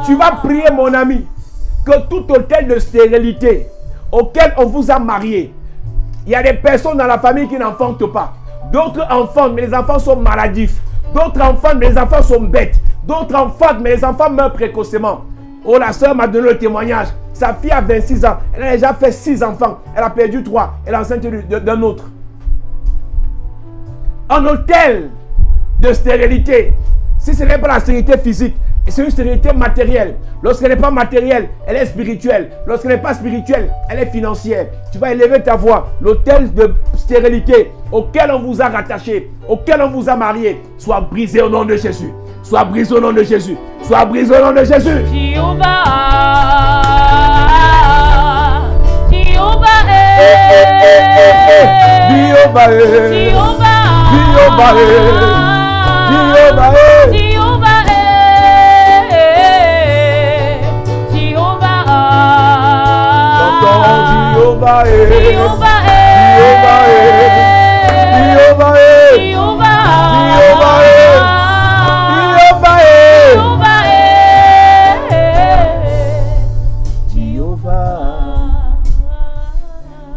S3: Tu vas prier, mon ami, que tout hôtel de stérilité auquel on vous a marié, il y a des personnes dans la famille qui n'enfantent pas. D'autres enfantent, mais les enfants sont maladifs. D'autres enfantent, mais les enfants sont bêtes. D'autres enfantent, mais les enfants meurent précocement. Oh, la soeur m'a donné le témoignage. Sa fille a 26 ans. Elle a déjà fait 6 enfants. Elle a perdu 3. Elle est enceinte d'un autre. Un hôtel de stérilité, si ce n'est pas la stérilité physique, c'est une stérilité matérielle. Lorsqu'elle n'est pas matérielle, elle est spirituelle. Lorsqu'elle n'est pas spirituelle, elle est financière. Tu vas élever ta voix. L'hôtel de stérilité auquel on vous a rattaché, auquel on vous a marié, soit brisé au nom de Jésus. Soit brisé au nom de Jésus. Soit brisé au nom de Jésus.
S4: Jéhovah.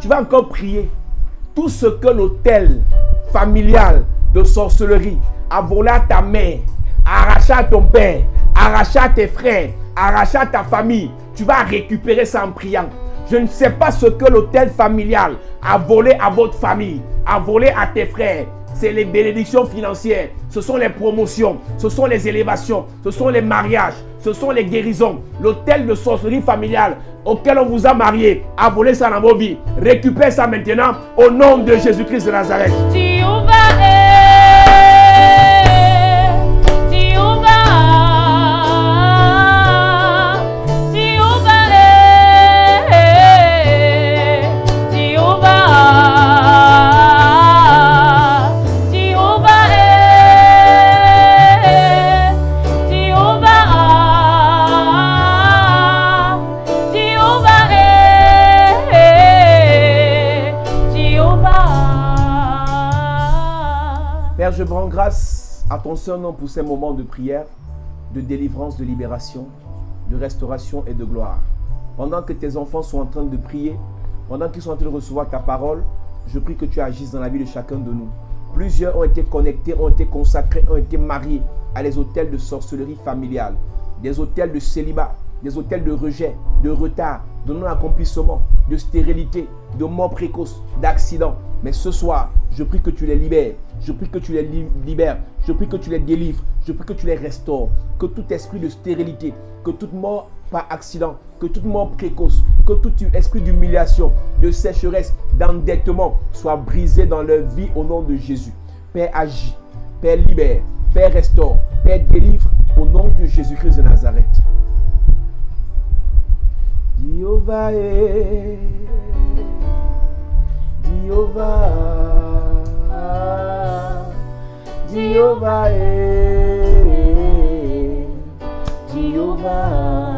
S3: Tu vas encore prier. Tout ce que l'hôtel familial de sorcellerie a volé à ta mère, arraché à ton père, arraché à tes frères, arraché à ta famille, tu vas récupérer ça en priant. Je ne sais pas ce que l'hôtel familial a volé à votre famille, a volé à tes frères. C'est les bénédictions financières, ce sont les promotions, ce sont les élévations, ce sont les mariages, ce sont les guérisons. L'hôtel de sorcellerie familiale auquel on vous a marié a volé ça dans vos vies. Récupère ça maintenant au nom de Jésus-Christ de Nazareth. rendons grâce à ton Saint-Nom pour ces moments de prière, de délivrance, de libération, de restauration et de gloire. Pendant que tes enfants sont en train de prier, pendant qu'ils sont en train de recevoir ta parole, je prie que tu agisses dans la vie de chacun de nous. Plusieurs ont été connectés, ont été consacrés, ont été mariés à des hôtels de sorcellerie familiale, des hôtels de célibat, des hôtels de rejet, de retard, de non-accomplissement, de stérilité, de mort précoce, d'accident. Mais ce soir, je prie que tu les libères, je prie que tu les libères, je prie que tu les délivres, je prie que tu les restaures, que tout esprit de stérilité, que toute mort par accident, que toute mort précoce, que tout esprit d'humiliation, de sécheresse, d'endettement soit brisé dans leur vie au nom de Jésus. Père, agis, Père, libère, Père, restaure, Père, délivre au nom de Jésus-Christ de Nazareth. Jéhovah est, Jéhovah, Jéhovah est, Jéhovah.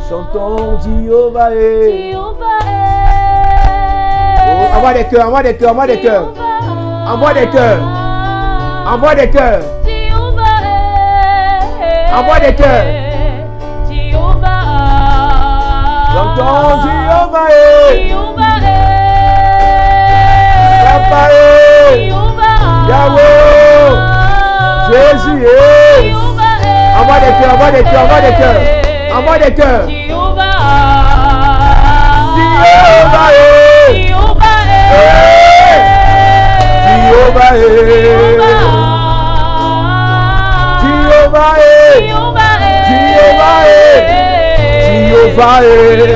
S3: Chantons Jéhovah est. Oh, envoie des cœurs, envoie des cœurs, envoie des cœurs. Envoie des cœurs. Envoie des cœurs. Envoie des cœurs. Chantons Jéhovah est. Papa est. Yahweh. Jésus est. Envoie des cœurs, envoie des cœurs, envoie des cœurs. Envoie des cœurs. Jéhovah est. Jéhovah est. Jéhovah est. Jéhovah est.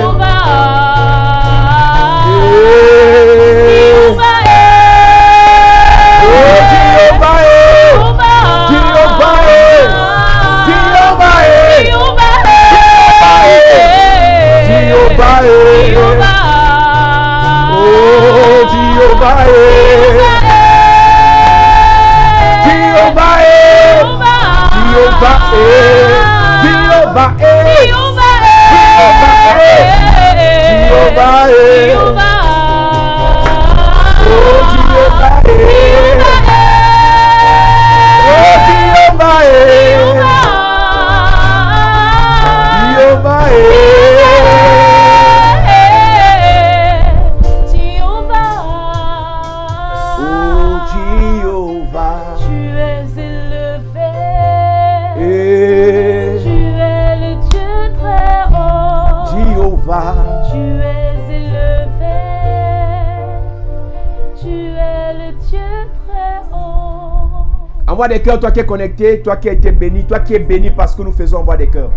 S3: Envoie des cœurs, toi qui es connecté, toi qui as été béni, toi qui es béni parce que nous faisons envoi des cœurs.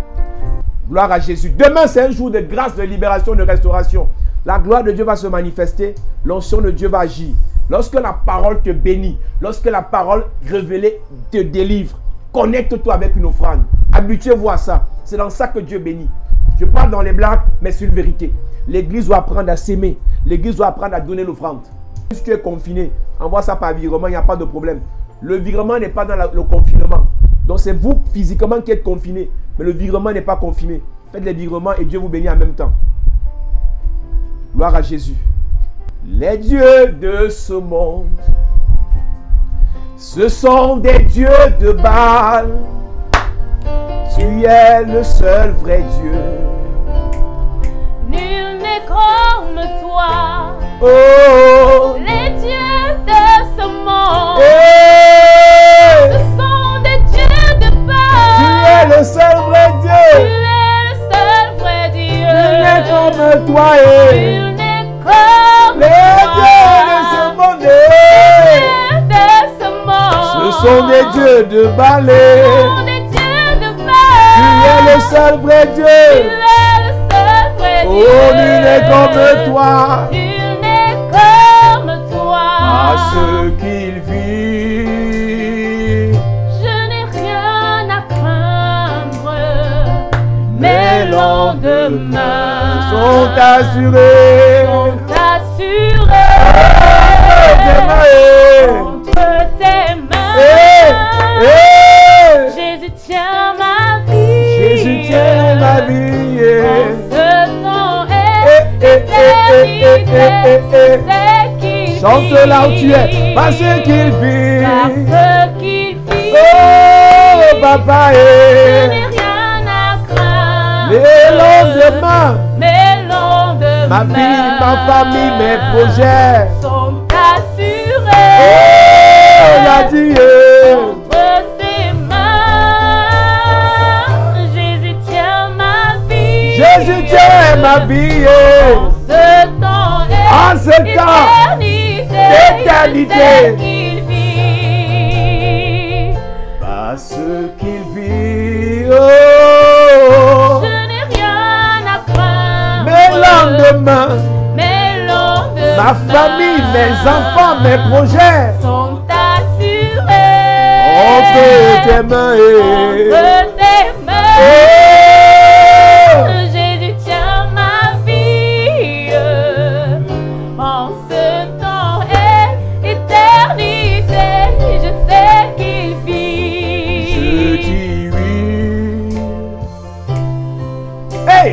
S3: Gloire à Jésus. Demain, c'est un jour de grâce, de libération, de restauration. La gloire de Dieu va se manifester, l'onction de Dieu va agir. Lorsque la parole te bénit, lorsque la parole révélée te délivre, connecte-toi avec une offrande. Habituez-vous à ça. C'est dans ça que Dieu bénit. Je parle dans les blagues, mais c'est une vérité. L'église doit apprendre à s'aimer. L'église doit apprendre à donner l'offrande. Si tu es confiné, envoie ça par virement, il n'y a pas de problème. Le virement n'est pas dans le confinement. Donc c'est vous physiquement qui êtes confiné. Mais le virement n'est pas confiné. Faites les virements et Dieu vous bénit en même temps. Gloire à Jésus. Les dieux de ce monde, ce sont des dieux de Baal. Tu es le seul vrai Dieu.
S4: Nul n'est comme toi.
S3: Oh,
S4: Les dieux de ce monde,
S3: hey,
S4: ce sont des dieux de Baal.
S3: tu es le seul vrai
S4: Tu
S3: Dieu.
S4: es le seul vrai Dieu.
S3: Nul n'est comme toi.
S4: Nul n'est comme
S3: Les dieux de ce monde,
S4: de ce monde.
S3: ce sont des dieux de Baal.
S4: Ce sont des dieux de Baal.
S3: Tu es le seul vrai
S4: Tu
S3: Dieu.
S4: es le seul vrai Dieu.
S3: Oh, nul n'est comme toi.
S4: Nul n'est comme toi.
S3: À ce qu'il vit,
S4: Je n'ai rien à craindre.
S3: mes
S4: Mes lendemains
S3: sont assurés.
S4: sont assurés entre tes mains. Jésus tient ma vie.
S3: Jésus tient ma vie.
S4: En ce temps et
S3: Eh, eh, eh, eh, eh, eh, eh.
S4: c'est qu'il
S3: Chante là où tu es. Parce qu'il vit.
S4: Parce qu'il vit.
S3: Oh, papa,
S4: Je n'ai rien à craindre.
S3: les lendemains,
S4: Mes lendemains.
S3: ma vie, ma famille, mes projets.
S4: Sont assurés.
S3: Oh, la Dieu.
S4: Entre ses mains, Jésus tient ma vie.
S3: Jésus tient ma vie.
S4: En ce temps et
S3: En ce temps d'éternité.
S4: je sais qu'il vit.
S3: Parce qu'il vit. Oh,
S4: Je n'ai rien à craindre.
S3: mes lendemains,
S4: Mes lendemains.
S3: ma famille, mes enfants, mes projets.
S4: Sont assurés.
S3: Entre tes mains.
S4: Entre tes mains.
S3: Oh,
S4: Jésus tient ma vie. En ce temps et éternité, je sais qu'il
S3: je
S4: vit.
S3: dis oui. Hey!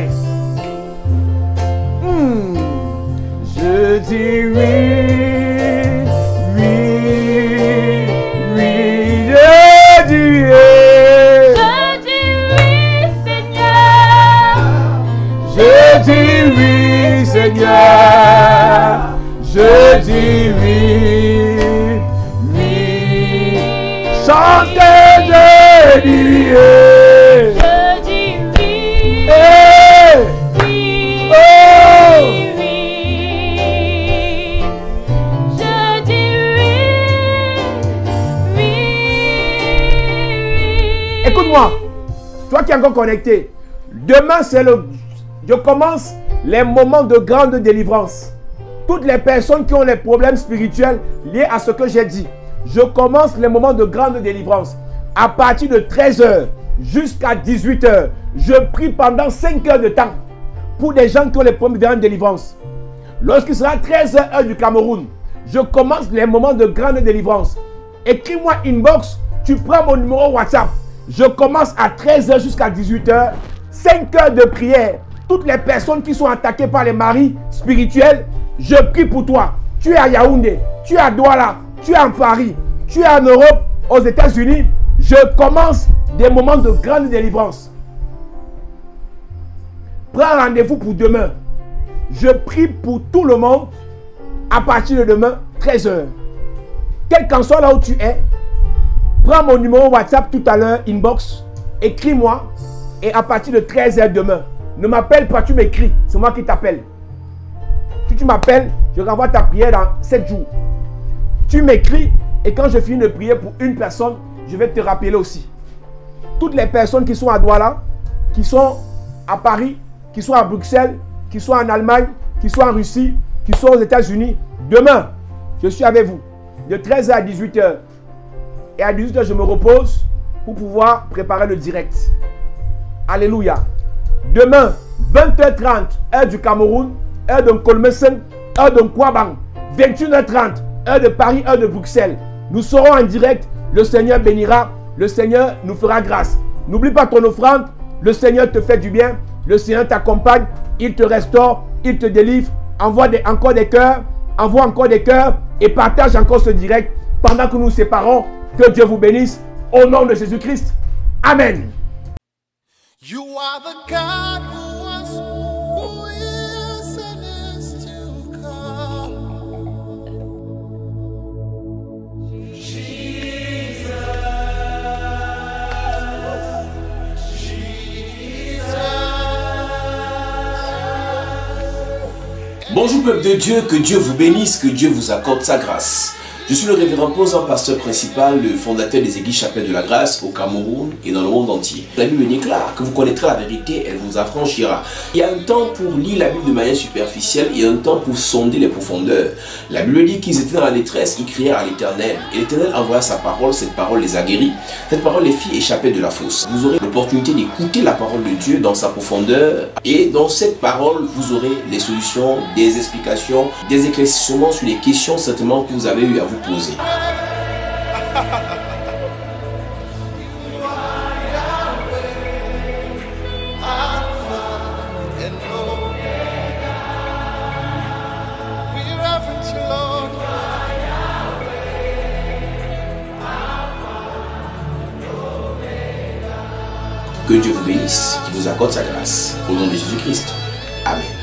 S3: Je dis oui, oui, oui, je dis oui.
S4: Je dis oui, Seigneur.
S3: Je dis oui, Seigneur. Je dis oui, oui. Chantez, je dis oui.
S4: Je dis oui.
S3: Hey!
S4: Oui.
S3: Oh!
S4: Oui. Je dis oui. Oui.
S3: Écoute-moi, toi qui es encore connecté, demain je commence les moments de grande délivrance. Toutes les personnes qui ont les problèmes spirituels liés à ce que j'ai dit, je commence les moments de grande délivrance. À partir de 13h jusqu'à 18h, je prie pendant 5 heures de temps pour des gens qui ont les problèmes de grande délivrance. Lorsqu'il sera 13h heure du Cameroun, je commence les moments de grande délivrance. Écris-moi inbox, tu prends mon numéro WhatsApp. Je commence à 13h jusqu'à 18h, 5 heures de prière. Toutes les personnes qui sont attaquées par les maris spirituels, je prie pour toi. Tu es à Yaoundé, tu es à Douala, tu es en Paris, tu es en Europe, aux États-Unis. Je commence des moments de grande délivrance. Prends rendez-vous pour demain. Je prie pour tout le monde à partir de demain, 13h. Quel qu'en soit là où tu es, prends mon numéro WhatsApp tout à l'heure, inbox, écris-moi et à partir de 13h demain, ne m'appelle pas, tu m'écris, c'est moi qui t'appelle. Si tu m'appelles, je renvoie ta prière dans 7 jours. Tu m'écris et quand je finis de prier pour une personne, je vais te rappeler aussi. Toutes les personnes qui sont à Douala, qui sont à Paris, qui sont à Bruxelles, qui sont en Allemagne, qui sont en Russie, qui sont aux États-Unis, demain, je suis avec vous. De 13h à 18h. Et à 18h, je me repose pour pouvoir préparer le direct. Alléluia. Demain, 20h30, heure du Cameroun, heure de Kolmesen, heure de Kwabang, 21h30, heure de Paris, heure de Bruxelles. Nous serons en direct. Le Seigneur bénira. Le Seigneur nous fera grâce. N'oublie pas ton offrande. Le Seigneur te fait du bien. Le Seigneur t'accompagne. Il te restaure. Il te délivre. Envoie encore des cœurs. Envoie encore des cœurs. Et partage encore ce direct pendant que nous nous séparons. Que Dieu vous bénisse. Au nom de Jésus-Christ. Amen.
S1: You are the God who was, who is, and is to come.
S2: Bonjour peuple de Dieu, que Dieu vous bénisse, que Dieu vous accorde sa grâce. Je suis le révérend Posa, pasteur principal, le fondateur des Églises Chapelle de la Grâce au Cameroun et dans le monde entier. La Bible déclare que vous connaîtrez la vérité, elle vous affranchira. Il y a un temps pour lire la Bible de manière superficielle et un temps pour sonder les profondeurs. La Bible dit qu'ils étaient dans la détresse, ils crièrent à l'Éternel. Et l'Éternel envoya sa parole, cette parole les a guéris. Cette parole les fit échapper de la fosse. Vous aurez l'opportunité d'écouter la parole de Dieu dans sa profondeur. Et dans cette parole, vous aurez les solutions, des explications, des éclaircissements sur les questions certainement que vous avez eu à vous poser. Que Dieu vous bénisse, qu'il vous accorde sa grâce. Au nom de Jésus-Christ. Amen.